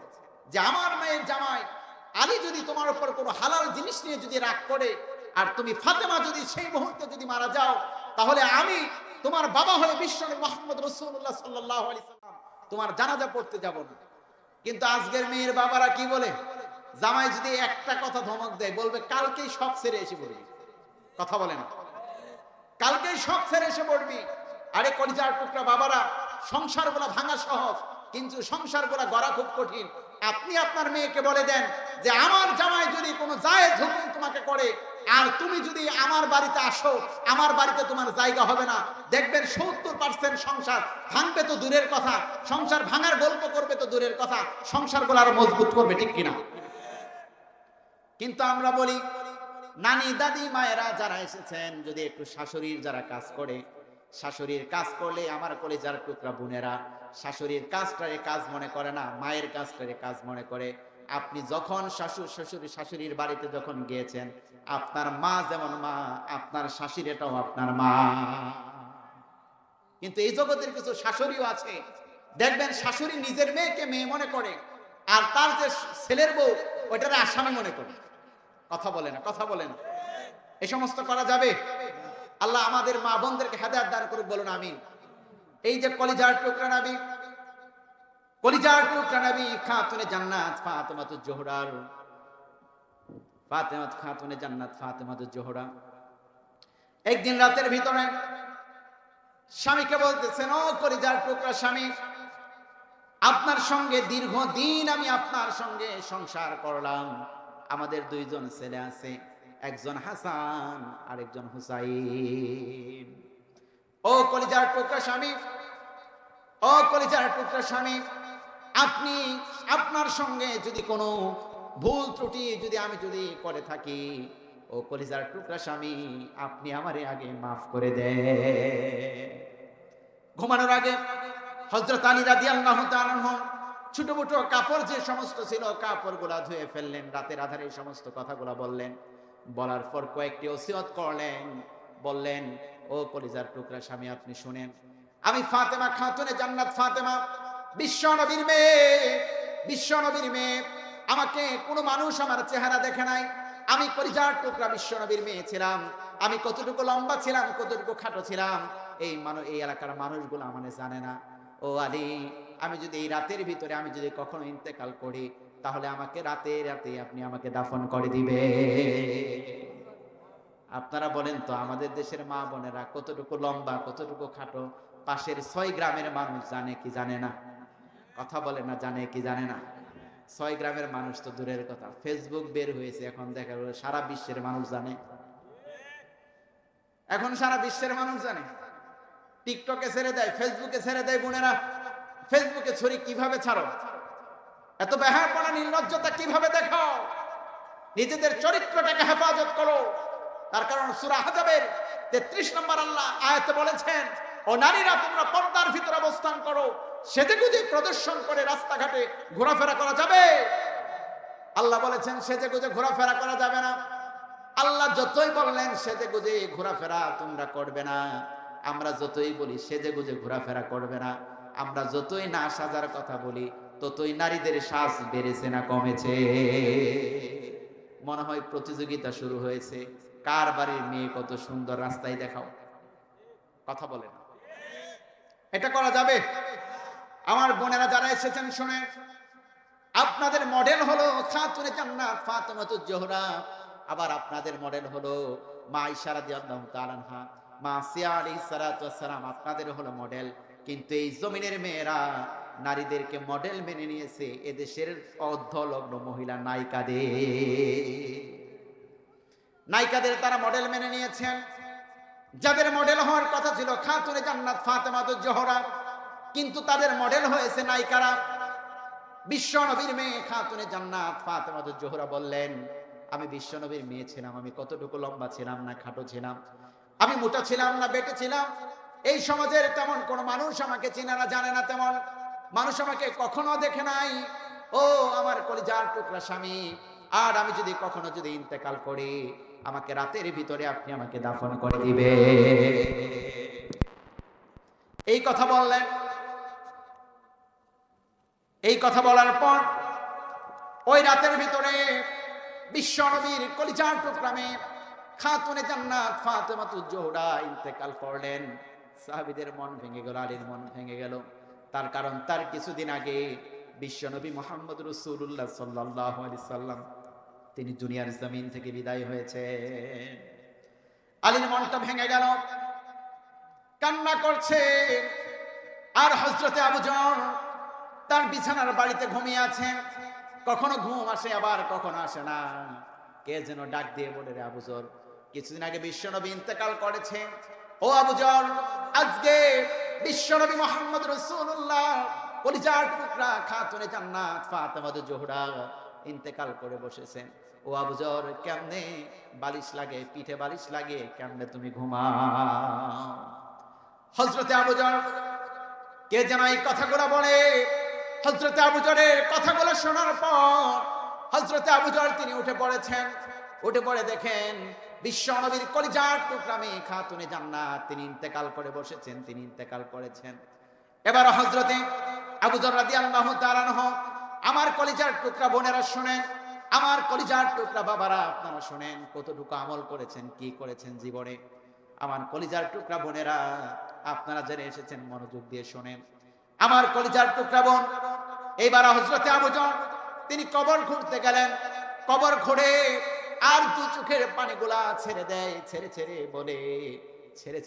যে আমার মেয়ের জামাই আলী যদি তোমার উপর কোনো হালাল জিনিস নিয়ে যদি রাগ করে, আর তুমি ফাতেমা যদি সেই মুহূর্তে যদি মারা যাও, তাহলে আমি তোমার বাবা হয়ে বিশ্বনবী মুহাম্মদ রাসূলুল্লাহ সাল্লাল্লাহু আলাইহি সাল্লাম তোমার জানাজা পড়তে যাব না। কিন্তু আজকের মেয়ের বাবারা কি বলে? জামাই যদি একটা কথা ধমক দেয়, বলবে কালকেই সব ছেড়ে এসে পড়বি। কথা বলে না? কালকেই সব ছেড়ে এসে পড়বি। আরে কলিজার টুকরা বাবারা, সংসারগুলো ভাঙা সহজ, কিন্তু সংসারগুলো গড়া খুব কঠিন। আপনি আপনার মেয়েকে বলে দেন যে আমার জামাই যদি কোনো জায়েজ হুকুম তোমাকে করে, আর তুমি যদি আমার বাড়িতে আসো, আমার বাড়িতে তোমার জায়গা হবে না, দেখবেন 70% সংসার ভাঙবে তো দূরের কথা, সংসার ভাঙার গল্প করবে তো দূরের কথা, সংসারগুলো আরো মজবুত করবে, ঠিক কিনা? কিন্তু আমরা বলি, নানি দাদি মায়েরা যারা এসেছেন, যদি একটু শাশুড়ির যারা কাজ করে, শাশুড়ির কাজ করলে আমার কলিজার টুকরা বোনেরা শাশুড়ির কাজটারে কাজ মনে করে না, মায়ের কাজটারে কাজ মনে করে। আপনি যখন শাশুড়ির বাড়িতে যখন গিয়েছেন, আপনার মা যেমন মা, আপনার শাশুড়িটাও আপনার মা। কিন্তু এই জগতের কিছু শাশুড়িও আছে, দেখবেন শাশুড়ি নিজের মেয়েকে মেয়ে মনে করে, আর তার যে ছেলের বউ ওইটারে আসামি মনে করে। কথা বলে না? কথা বলে না? এই সমস্ত করা যাবে? আল্লাহ আমাদের মা বোনদেরকে হেদায়েত দান করুক, বলুন আমিন। এই যে কলিজার টুকরা নবী, কলিজার টুকরা নবী খাতুনে জান্নাত ফাতেমাতুজ জোহরা, খাতুনে জান্নাত ফাতেমাতুজ জোহরা একদিন রাতের ভিতরে স্বামীকে বলতেছেন, ও কলিজার টুকরা স্বামী, আপনার সঙ্গে দীর্ঘদিন আমি আপনার সঙ্গে সংসার করলাম, আমাদের দুইজন ছেলে আছে, একজন হাসান আর একজন হুসাইন। ও কলিজার টুকরা স্বামী, ও কলিজার টুকরা স্বামী, আপনি আপনার সঙ্গে যদি কোনো ভুল ত্রুটি আমি যদি করে থাকি, ও কলিজার টুকরা স্বামী, আপনি আমারে আগে মাফ করে দেন। ঘুমানোর আগে হযরত আলী রাদিয়াল্লাহু তাআলা আনহু ছোট ছোট কাপড় যে সমস্ত ছিল কাপড়গুলা ধুয়ে ফেললেন, রাতের আধারে এই সমস্ত কথাগুলা বললেন। বলার পর কয়েকটি ওসিয়ত করলেন, বললেন, ও কলিজার টুকরা স্বামী, আপনি শুনেন, আমি ফাতেমা খাতুনে জান্নাত, ফাতেমা বিশ্ব নবীর মেয়ে, বিশ্ব নবীর মেয়ে। আমাকে কোনো মানুষ আমার চেহারা দেখে নাই। আমি কলিজার টুকরা বিশ্ব নবীর মেয়ে ছিলাম। আমি কতটুকু লম্বা ছিলাম, কতটুকু খাটো ছিলাম, এই এলাকার মানুষগুলো আমাকে জানে না। ও আলী, আমি যদি এই রাতের ভিতরে আমি যদি কখনো ইন্তেকাল করি, তাহলে আমাকে রাতে রাতে আপনি আমাকে দাফন করে দিবে। আপনারা বলেন তো, আমাদের দেশের মা বোনেরা কতটুকু লম্বা, কতটুকু খাটো, পাশের 6 গ্রামের মানুষ জানে কি জানে না? কথা বলে না, জানে কি জানে না? 6 গ্রামের মানুষ তো দূরের কথা, ফেসবুক বের হয়েছে, এখন দেখা গেল সারা বিশ্বের মানুষ জানে। এখন সারা বিশ্বের মানুষ জানে। টিকটকে ছেড়ে দেয়, ফেসবুকে ছেড়ে দেয়। বোনেরা, ফেসবুকে ছড়ি কিভাবে ছাড়ো? এত বেহায়াপনা, নির্লজ্জতা কিভাবে দেখাও? নিজেদের চরিত্রটাকে হেফাজত করো। তার কারণ সূরা আহজাবের 33 নম্বর আল্লাহ আয়াতে বলেছেন, ও নারীরা, তোমরা পর্দার ভিতরে অবস্থান করো। সেজেগুজে প্রদর্শন করে রাস্তাঘাটে ঘোরাফেরা করা যাবে? আল্লাহ বলেছেন সেজেগুজে ঘোরাফেরা করা যাবে না। আল্লাহ যতই বললেন সেজেগুজে ঘোরাফেরা তোমরা করবে না, আমরা যতই বলি সেজেগুজে ঘোরাফেরা করবে না, আমরা যতই না সাজার কথা বলি, ততই নারীদের সাজ বেড়েছে না কমেছে? মনে হয় প্রতিযোগিতা শুরু হয়েছে, কার বাড়ির মেয়ে কত সুন্দর, রাস্তায় দেখাও। কথা বলেন, এটা করা যাবে? আমার বোনেরা যারা এসেছেন শুনে, আপনাদের মডেল হলো খাতুনে জান্নাত ফাতেমাতুজ জোহরা, আবার আপনাদের মডেল হলো মা আয়েশা রাদিয়াল্লাহু তাআলা আনহা, মা আসিয়া আলাইহিস সালাতু ওয়াস সালাম, আপনাদের হলো মডেল। কিন্তু এই জমিনের মেয়েরা নারীদেরকে মডেল মেনে নিয়েছে এদেশের অর্ধলগ্ন মহিলা নায়িকাদের তারা মডেল মেনে নিয়েছেন। যাদের মডেল হওয়ার কথা ছিল খাতুনে জান্নাত ফাতেমাতুজ জোহরা, কিন্তু তাদের মডেল হয়েছে নায়িকারা। বিশ্ব নবীর মেয়ে খাতুনে জান্নাত ফাতেমাতুজ জোহরা বললেন, আমি বিশ্ব নবীর মেয়ে ছিলাম, আমি কতটুকু লম্বা ছিলাম না খাটো ছিলাম, আমি মোটা ছিলাম না বেটে ছিলাম, এই সমাজের তেমন কোন মানুষ আমাকে চেনে না, জানে না, তেমন মানুষ আমাকে কখনো দেখে নাই। ও আমার কলিজার টুকরা স্বামী, আর আমি যদি কখনো ইন্তেকাল করি, আমাকে রাতের ভিতরে আপনি আমাকে দাফন করে দিবে। এই কথা বললেন। এই কথা বলার পর ওই রাতের ভিতরে বিশ্ব নবীর কলিজার টুকরা মেয়ে খাতুনে জান্নাত ফাতেমাতুজ জোহরা ইন্তেকাল করলেন। সাহাবীদের মন ভেঙে গেল, আলীর মন ভেঙে গেল। তার কারণ তার কিছুদিন আগে বিশ্ব নবী মুহাম্মদ রাসূলুল্লাহ সাল্লাল্লাহু আলাইহি সাল্লাম তিনি দুনিয়ার জমিন থেকে বিদায় হয়েছে। আলীর মনটা ভেঙে গেল, কান্না করছে। আর হযরতে আবু যর তার বিছানার বাড়িতে ঘুমিয়ে আছেন। কখনো ঘুম আসে, আবার কখনো আসে না। কে যেন ডাক দিয়ে বলে, রে আবু যর, কিছুদিন আগে বিশ্বনবী ইন্তেকাল করেছে। ও আবু যর, আজকে বিশ্বনবী মুহাম্মদ রাসূলুল্লাহ কলিজার টুকরা খাতুনে জান্নাত ফাতেমাতুজ জোহরা ইন্তেকাল করে বসেছেন। ও আবু যর, কেমনে বালিশ লাগে, পিঠে বালিশ লাগে, কেমনে তুমি ঘুমাও? হযরতে আবু যর, কে যেন এই কথাগুলো বলে। হযরতে আবু যরের কথাগুলো শোনার পর হযরতে আবু যর তিনি উঠে পড়েছেন। উঠে পড়ে দেখেন বিশ্ব নবীর কলিজার টুকরা মেয়ে খাতুনে জান্নাত তিনি ইন্তেকাল করে বসেছেন, তিনি ইন্তেকাল করেছেন। এবার হযরতে আবু যর রাদিয়াল্লাহু তাআলা আনহু, আমার কলিজার টুকরা বোনেরা শুনেন, আমার কলিজার টুকরা বাবারা আপনারা শুনেন, কতটুকু আমল করেছেন, কি করেছেন জীবনে। আমার কলিজার টুকরা বোনেরা আপনারা যারা এসেছেন মনোযোগ দিয়ে শুনেন। আমার কলিজার টুকরা বোন, এইবার হযরতে আবু যর তিনি কবর খুঁড়তে গেলেন। কবর খুঁড়ে আর দু চোখের পানিগুলা ছেড়ে দেয়, ছেড়ে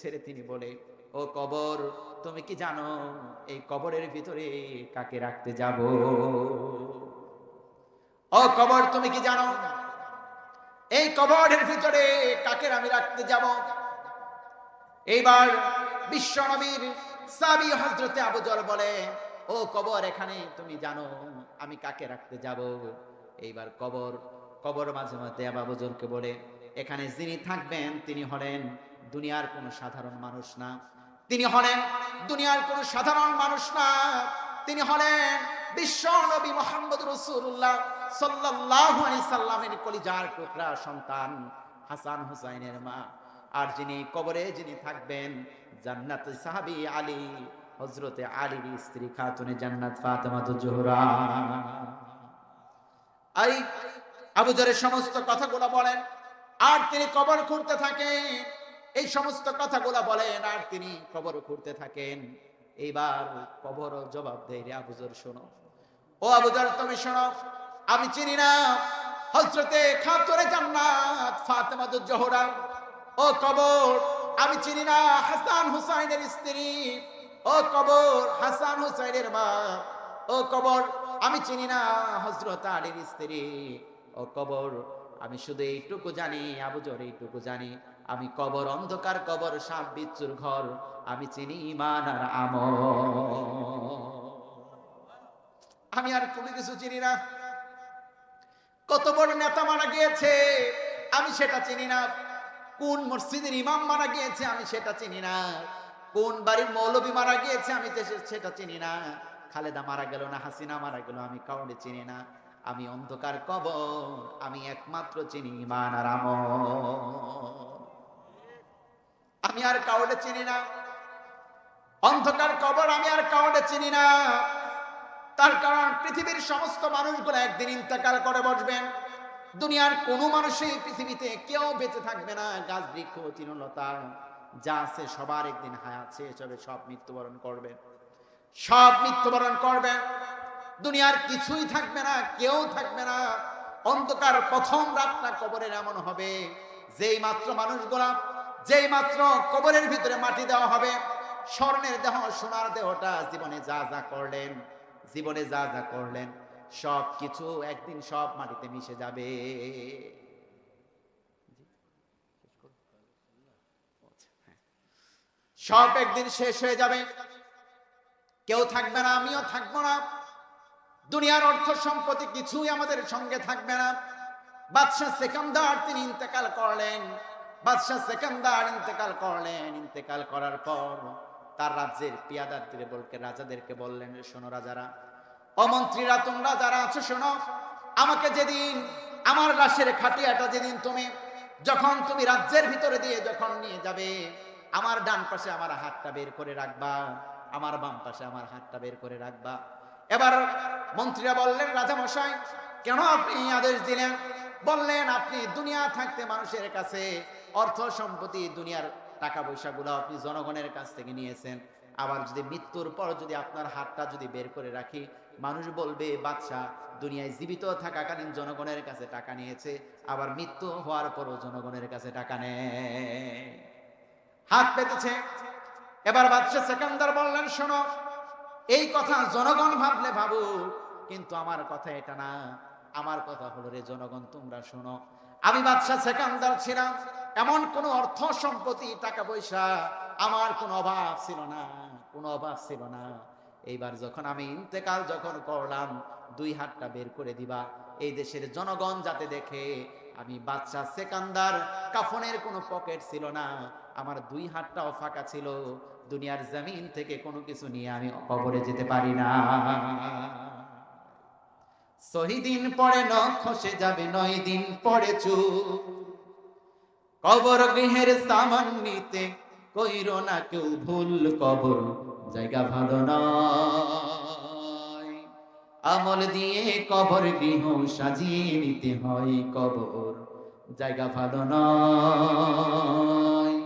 ছেড়ে তিনি বলে, ও কবর, তুমি কি জানো এই কবরের ভিতরে কাকে রাখতে যাব? ও কবর, তুমি কি জানো এই কবরের ভিতরে কাকে আমি রাখতে যাব? এইবার বিশ্ব নবীর সাহাবী হযরতে আবু যর বলে, ও কবর, এখানে তুমি জানো আমি কাকে রাখতে যাব? এইবার কবর মাঝে মাঝে আবু যরকে বলে, এখানে যিনি থাকবেন তিনি হলেন দুনিয়ার কোন সাধারণ মানুষ না, তিনি হলেন দুনিয়ার কোন সাধারণ মানুষ না, তিনি হলেন বিশ্ব নবী মুহাম্মদ রাসূলুল্লাহ সাল্লাল্লাহু আলাইহি সাল্লামের কলিজার টুকরা সন্তান হাসান হুসাইনের মা। আর যিনি কবরে যিনি থাকবেন জান্নাতের সাহাবী আলী, হযরতে আলীর স্ত্রী খাতুনে জান্নাত ফাতেমাতুজ জোহরা। এই আবু যরের সমস্ত কথাগুলো বলেন আর তিনি কবর খুঁড়তে থাকেন, এই সমস্ত কথাগুলো বলেন আর তিনি কবর খুঁড়তে থাকেন। এইবার কবর জবাব দেয়, রে আবু যর শোনো, ও আবু যর তুমি শোনো, আমি চিনি না হযরতে খাতুনে জান্নাত ফাতেমাতুজ জোহরা। ও কবর, আমি চিনি না হাসান হুসাইনের স্ত্রী। ও কবর, হাসান হুসাইনের মা। ও কবর, আমি চিনি না হযরত আলীর স্ত্রী। ও কবর, আমি শুধু এইটুকু জানি, আবু যর এইটুকু জানি, আমি কবর অন্ধকার, কবর সাপ বিচ্ছুর ঘর, আমি চিনি ঈমান আর আমল, আমি আর কোনো কিছু চিনি না। কত বড় নেতা মারা গিয়েছে আমি সেটা চিনি না, কোন মসজিদের ইমাম মারা গিয়েছে আমি সেটা চিনি না, কোন বাড়ির মৌলবী মারা গিয়েছে আমি সেটা চিনি না, খালেদা মারা গেল না হাসিনা মারা গেল আমি কাউকে চিনি না, আমি অন্ধকার কবর, আমি একমাত্র চিনি ঈমান আর আমল, আমি আর কাউকে চিনি না। অন্ধকার কবর, আমি আর কাউকে চিনি না। তার কারণ পৃথিবীর সমস্ত মানুষগুলো একদিন ইন্তেকাল করে বসবেন। দুনিয়ার কোনো মানুষই পৃথিবীতে কেউ বেঁচে থাকবে না। গাছ বৃক্ষ তৃণলতা যা আছে সবার একদিন হায়াত শেষ হবে, সব মৃত্যুবরণ করবে, সব মৃত্যুবরণ করবে। দুনিয়ার কিছুই থাকবে না, কেউ থাকবে না। অন্ধকার প্রথম রাতটা কবরের এমন হবে, যেই মাত্র মানুষগুলা, যেই মাত্র কবরের ভিতরে মাটি দেওয়া হবে, স্বর্ণের দেহ সোনার দেহটা জীবনে যা যা করলেন, জীবনে যা যা করলেন সব কিছু একদিন সব মাটিতে মিশে যাবে। সব একদিন শেষ হয়ে যাবে, কেউ থাকবে না, আমিও থাকবো না। দুনিয়ার অর্থ সম্পত্তি কিছুই আমাদের সঙ্গে থাকবে না। বাদশাহ সেকান্দার তিনি ইন্তেকাল করলেন, বাদশাহ সেকান্দার ইন্তেকাল করলেন। ইন্তেকাল করার পর তার রাজ্যের পিয়াদারদের বলকে রাজাদেরকে বললেন, শোনো রাজারা, অমন্ত্রীরা, তোমরা যারা আছো শোনো, আমাকে যেদিন আমার লাশের খাটিয়াটা যেদিন যখন তুমি রাজ্যের ভিতরে দিয়ে যখন নিয়ে যাবে, আমার ডান পাশে আমার হাতটা বের করে রাখবা, আমার বাম পাশে আমার হাতটা বের করে রাখবা। এবার মন্ত্রীরা বললেন, রাজা মশাই কেন আপনি আদেশ দিলেন? বললেন, আপনি দুনিয়া থাকতে মানুষের কাছে অর্থ সম্পত্তি, দুনিয়ার টাকা পয়সা গুলো আপনি জনগণের কাছ থেকে নিয়েছেন, আবার যদি মৃত্যুর পর যদি আপনার হাতটা যদি বের করে রাখি, মানুষ বলবে বাদশা দুনিয়ায় জীবিত থাকাকালীন জনগণের কাছে টাকা নিয়েছে, আবার মৃত্যু হওয়ার পরও জনগণের কাছে টাকা নেয়, হাত পেতেছে। এবার বাদশা সেকান্দার বললেন, শোনো, এই কথা জনগণ ভাবলে ভাবো, কিন্তু আমার কথা এটা না, আমার কথা হলো, রে জনগণ তোমরা শোনো, আমি বাদশা সেকান্দার ছিলাম, এমন কোন অর্থ সম্পত্তি টাকা পয়সা আমার কোনো অভাব ছিল না, কোনো অভাব ছিল না। এইবার যখন আমি ইন্তেকাল যখন করলাম, দুই হাতটা বের করে দিবা, এই দেশের জনগণ যাতে দেখে আমি বাদশা সেকান্দার কাফনের কোনো পকেট ছিল না, আমার দুই হাতটাও ফাঁকা ছিল, দুনিয়ার জমিন থেকে কোনো কিছু নিয়ে আমি কবরে যেতে পারি না। শহীদিন পরে নখ খসে যাবে, 9 দিন পরে চুপ, কবর গৃহের সামান নিতে কইরো না কেউ ভুল, কবর জায়গা ভালো নয়, আমল দিয়ে কবর গৃহ সাজিয়ে নিতে হয়, কবর জায়গা ভালো নয়,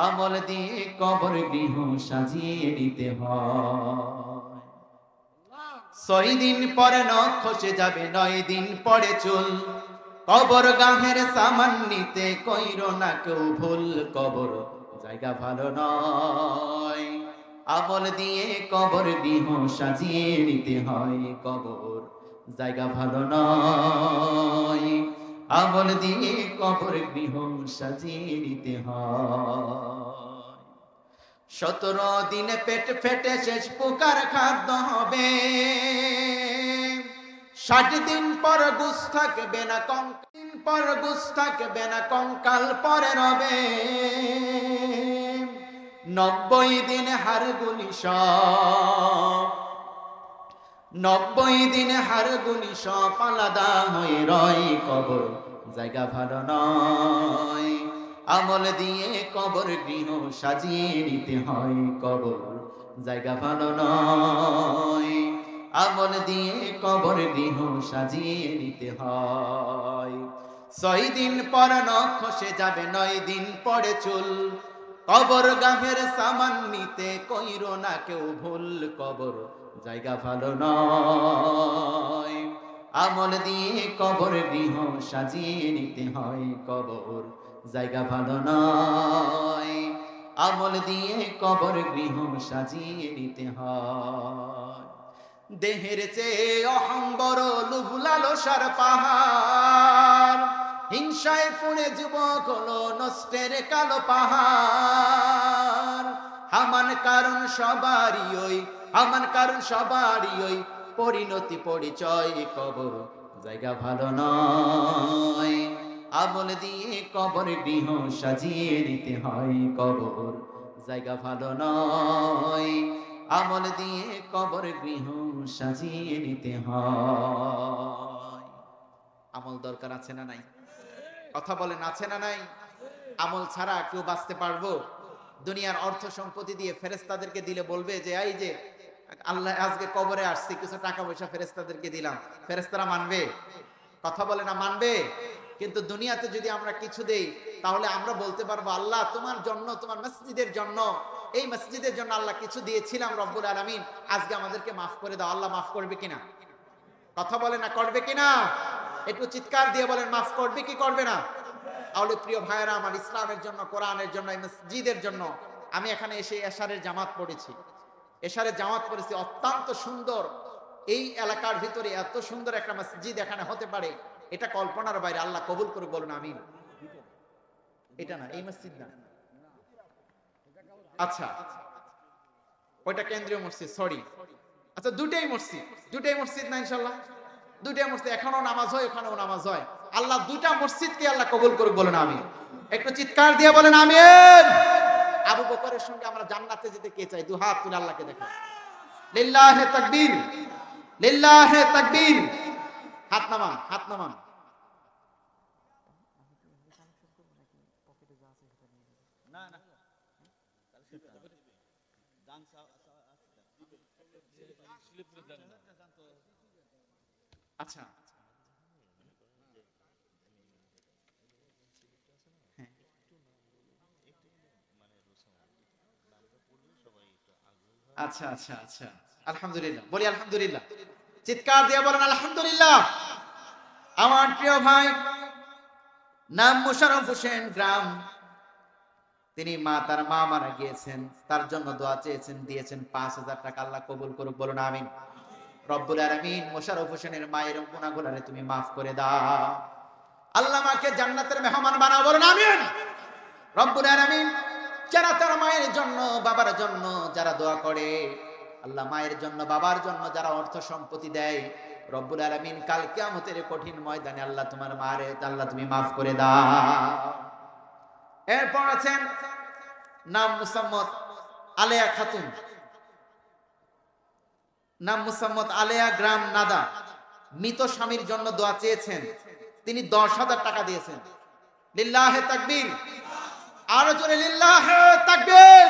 আমল দিয়ে কবর গৃহ সাজিয়ে নিতে হয়। 6 দিন পরে নখ খসে যাবে, 9 দিন পরে চুল, কবর গাহের সামান নিতে কইরো না কেউ ভুল, কবর জায়গা ভালো নয়, আমল দিয়ে কবর গৃহ সাজিয়ে নিতে হয়, কবর জায়গা ভালো নয়, আমল দিয়ে কবর গৃহ সাজিয়ে নিতে হয়। 17 দিনে পেট ফেটে শেষ পোকার খাদ্য হবে। 60 দিন পর গুস থাকবে না, দিন পর গুস থাকবে না, কঙ্কাল পরে রবে। 90 দিনে হাড়গুলি সব, 90 দিনে হাড়গুলি সব আলাদা হয়ে রয় কবর, জায়গা ভালো নয়। আমল দিয়ে কবর গৃহ সাজিয়ে নিতে হয় কবর, জায়গা ভালো নয়। আমল দিয়ে কবর গৃহ সাজিয়ে নিতে হয়। 6 দিন পর নখ খসে যাবে, 9 দিন পরে চুল। কবর গাভের সামান নিতে কইরো না কেউ ভুল, কবর জায়গা ভালো নয়। আমল দিয়ে কবর গৃহ সাজিয়ে নিতে হয় কবর, জায়গা ভালো নয়। আমল দিয়ে কবর গৃহ সাজিয়ে নিতে হয়। দেহের চেয়ে অহং বড়, লোভ লালসার পাহাড়। হিংসায় পুড়ে যুবক হলো নষ্টের কালো পাহাড়। হামান কারণ সবারই ওই, হামান কারণ সবারই ওই, পরিণতি পরিচয় কবর, জায়গা ভালো নয়। আমল দিয়ে কবর গৃহ সাজিয়ে নিতে হয় কবর, জায়গা ভালো নয়। আমল দিয়ে কবর গৃহ সাজিয়ে নিতে হয়। আমল দরকার আছে না নাই? কথা বলেন, আছে না নাই? আমল ছাড়া কেউ বাঁচতে পারবো? দুনিয়ার অর্থ সম্পত্তি দিয়ে ফেরেশতাদেরকে দিলে বলবে যে এই যে আল্লাহ আজকে কবরে আসছি, কিছু টাকা পয়সা ফেরেশতাদেরকে দিলাম, ফেরেশতারা মানবে? কথা বলে না, মানবে? কিন্তু দুনিয়াতে যদি আমরা কিছু দেই তাহলে আমরা বলতে পারবো আল্লাহ তোমার জন্য, তোমার মসজিদের জন্য, এই মসজিদের জন্য আল্লাহ কিছু দিয়েছিলাম রব্বুল আলামিন, আজকে আমাদেরকে মাফ করে দাও। আল্লাহ মাফ করবে কিনা? কথা বলে না, করবে কিনা? একটু চিৎকার দিয়ে বলেন, মাফ করবে কি করবে না? তাহলে প্রিয় ভাইয়েরা আমার, ইসলামের জন্য, কোরআনের জন্য, এই মসজিদের জন্য আমি এখানে এসে এশারের জামাত পড়েছি। এশারের জামাত পড়েছি, অত্যন্ত সুন্দর। এই এলাকার ভিতরে এত সুন্দর একটা মসজিদ এখানে হতে পারে, এটা কল্পনার বাইরে। আল্লাহ কবুল করে বলুন আমিন। এটা না, এই মসজিদ না, আচ্ছা ওইটা কেন্দ্রীয় মসজিদ, সরি। আচ্ছা দুটাই মসজিদ, দুটাই মসজিদ না ইনশাল্লাহ? দুইটা মসজিদ, এখানেও নামাজ হয়, ওখানেও নামাজ হয়। আল্লাহ দুইটা মসজিদকে আল্লাহ কবুল করুক, বলেন আমিন। একটু চিৎকার দিয়ে বলেন আমিন। আবু বকরের সঙ্গে আমরা জান্নাতে যেতে কে চাই? দু হাত তুলে আল্লাহকে দেখা। লিল্লাহে তাকবীর, লিল্লাহে তাকবীর। হাত নামান, হাত নামান। না না, আচ্ছা আচ্ছা আচ্ছা আচ্ছা, আলহামদুলিল্লাহ, বলি আলহামদুলিল্লাহ। চিৎকার দিয়ে বলেন আলহামদুলিল্লাহ। আমার প্রিয় ভাই, নাম মোশাররফ হোসেন, গ্রাম। তিনি তার মা মারা গিয়েছেন, তার জন্য দোয়া চেয়েছেন, দিয়েছেন 5,000 টাকা। আল্লাহ কবুল করুক, বলুন আমিন। রব্বুল আলামিন মোশাররফ হোসেনের মায়ের গুনাহগুলোরে তুমি মাফ করে দাও। আল্লাহ মাকে জান্নাতের মেহমান বানাও, বলুন আমিন। রব্বুল আলামিন যারা তার মায়ের জন্য, বাবার জন্য যারা দোয়া করে, আল্লাহ মায়ের জন্য, বাবার জন্য যারা অর্থ সম্পত্তি দেয়, রব্বুল আলামিন কাল কিয়ামতের কঠিন ময়দানে আল্লাহ তোমার মারে আল্লাহ তুমি মাফ করে দাও। এরপর আছেন নাম মুসাম্মদ আলেয়া খাতুন, নাম মুসাম্মদ আলেয়া, গ্রাম নাদা। মৃত স্বামীর জন্য দোয়া চেয়েছেন, তিনি 10,000 টাকা দিয়েছেন। লিল্লাহে তাকবীর, আরো জোরে লিল্লাহে তাকবীর।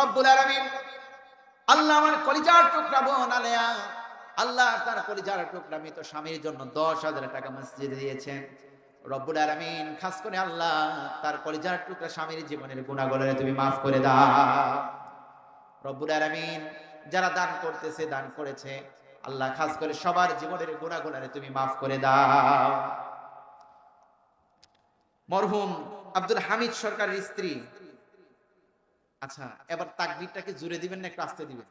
রব্বুল আলামিন আল্লাহ আমার কলিজার টুকরা বোন আলেয়া, আল্লাহ তার কলিজার টুকরা মৃত স্বামীর জন্য 10,000 টাকা মসজিদে দিয়েছেন। রব্বুল আলামিন খাস করে আল্লাহ তার কলিজার টুকরা স্বামীর জীবনের গুনাহগুলো তুমি মাফ করে দাও। রব্বুল আলামিন যারা দান করতেছে, দান করেছে, আল্লাহ খাস করে সবার জীবনের গুনাহগুলো তুমি মাফ করে দাও। মরহুম আব্দুল হামিদ সরকারের স্ত্রী। আচ্ছা এবার তাকবীরটাকে জুড়ে দিবেন না একটু আস্তে দিবেন?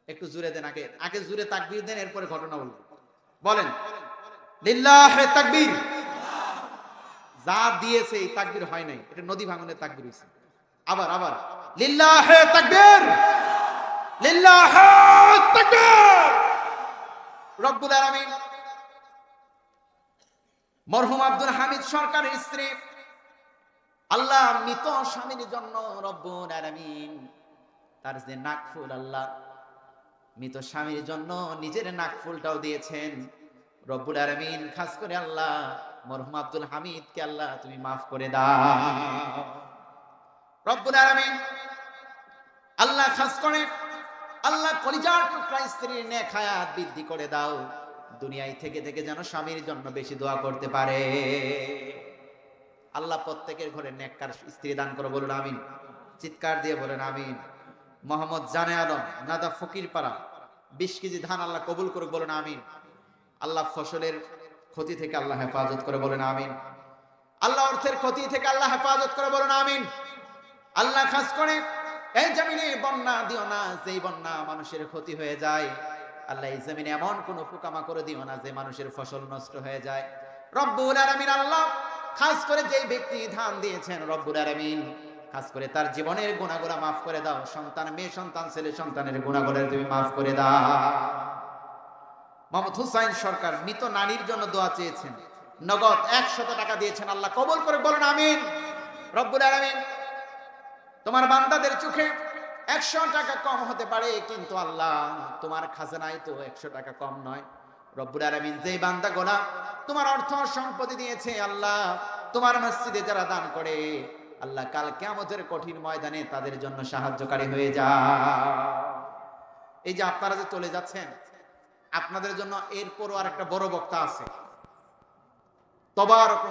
একটু জুড়ে দেন, আগে আগে জুড়ে তাকবীর দেন, এরপরে ঘটনা বলবো। বলেন লিল্লাহে তাকবীর। যা দিয়েছে এই তাকবীর হয় নাই, এটা নদী ভাঙনের তাকবীর হইছে। আবার আবার লিল্লাহে তাকবীর, লিল্লাহে তাকবীর। রব্বুল আলামিন মরহুম আব্দুল হামিদ সরকারের স্ত্রী আল্লাহ মৃত স্বামীর জন্য রব্বুল আলামিন তার যে নাকফুল, আল্লাহ মৃত স্বামীর জন্য নিজের নাকফুলটাও দিয়েছেন রব্বুল আলামিন। খাস করে আল্লাহ মরহুম আব্দুল হামিদকে আল্লাহ তুমি মাফ করে দাও রব্বুল আলামিন। আল্লাহ খাস করে আল্লাহ কলিজার টুকরা স্ত্রীর নেক হায়াত বৃদ্ধি করে দাও, দুনিয়ায় থেকে থেকে যেন স্বামীর জন্য বেশি দোয়া করতে পারে। আল্লাহ প্রত্যেকের ঘরে নেককার স্ত্রী দান করো, বলুন আমিন। চিৎকার দিয়ে বলেন আমিন। মোহাম্মদ জানে আলম নাদা ফকির পাড়া 20 কেজি ধান আল্লাহ কবুল করুক, বলেন আমিন। আল্লাহ ফসলের ক্ষতি থেকে আল্লাহ হেফাজত করে, বলেন আমিন। আল্লাহ অর্থের ক্ষতি থেকে আল্লাহ হেফাজত করে, বলেন আমিন। আল্লাহ খাস করে এই জমিনে বন্যা দিও না, যেই বন্যা মানুষের ক্ষতি হয়ে যায়। আল্লাহ এই জমিনে এমন কোন পোকামাকড় দিও না যে মানুষের ফসল নষ্ট হয়ে যায় রব্বুল আলামিন। আল্লাহ খাস করে যেই ব্যক্তি ধান দিয়েছেন রব্বুল আলামিন খাস করে তার জীবনের গুনাহগুলো মাফ করে দাও। সন্তান, মেয়ে সন্তান, ছেলে সন্তানের গুনাহগুলো তুমি মাফ করে দাও। মোহাম্মদ হুসাইন সরকার মৃত নারীর জন্য দোয়া চেয়েছেন, নগদ 100 টাকা দিয়েছেন, আল্লাহ কবুল করে, বলেন আমিন। রব্বুল আলামিন তোমার বান্দাদের চোখে 100 টাকা কম হতে পারে, কিন্তু আল্লাহ তোমার খাজানায় তো 100 টাকা কম নয় রব্বুল আলামিন। যেই বান্দা গোনা তোমার অর্থ সম্পত্তি দিয়েছে আল্লাহ, তোমার মসজিদে যারা দান করে আল্লাহ কাল কিয়ামতের কঠিন ময়দানে তাদের জন্য সাহায্যকারী হয়ে যাও। এই যে আপনারা যে চলে যাচ্ছেন, আপনাদের জন্য এরপরও আরেকটা বড় বক্তা আছে, তবারক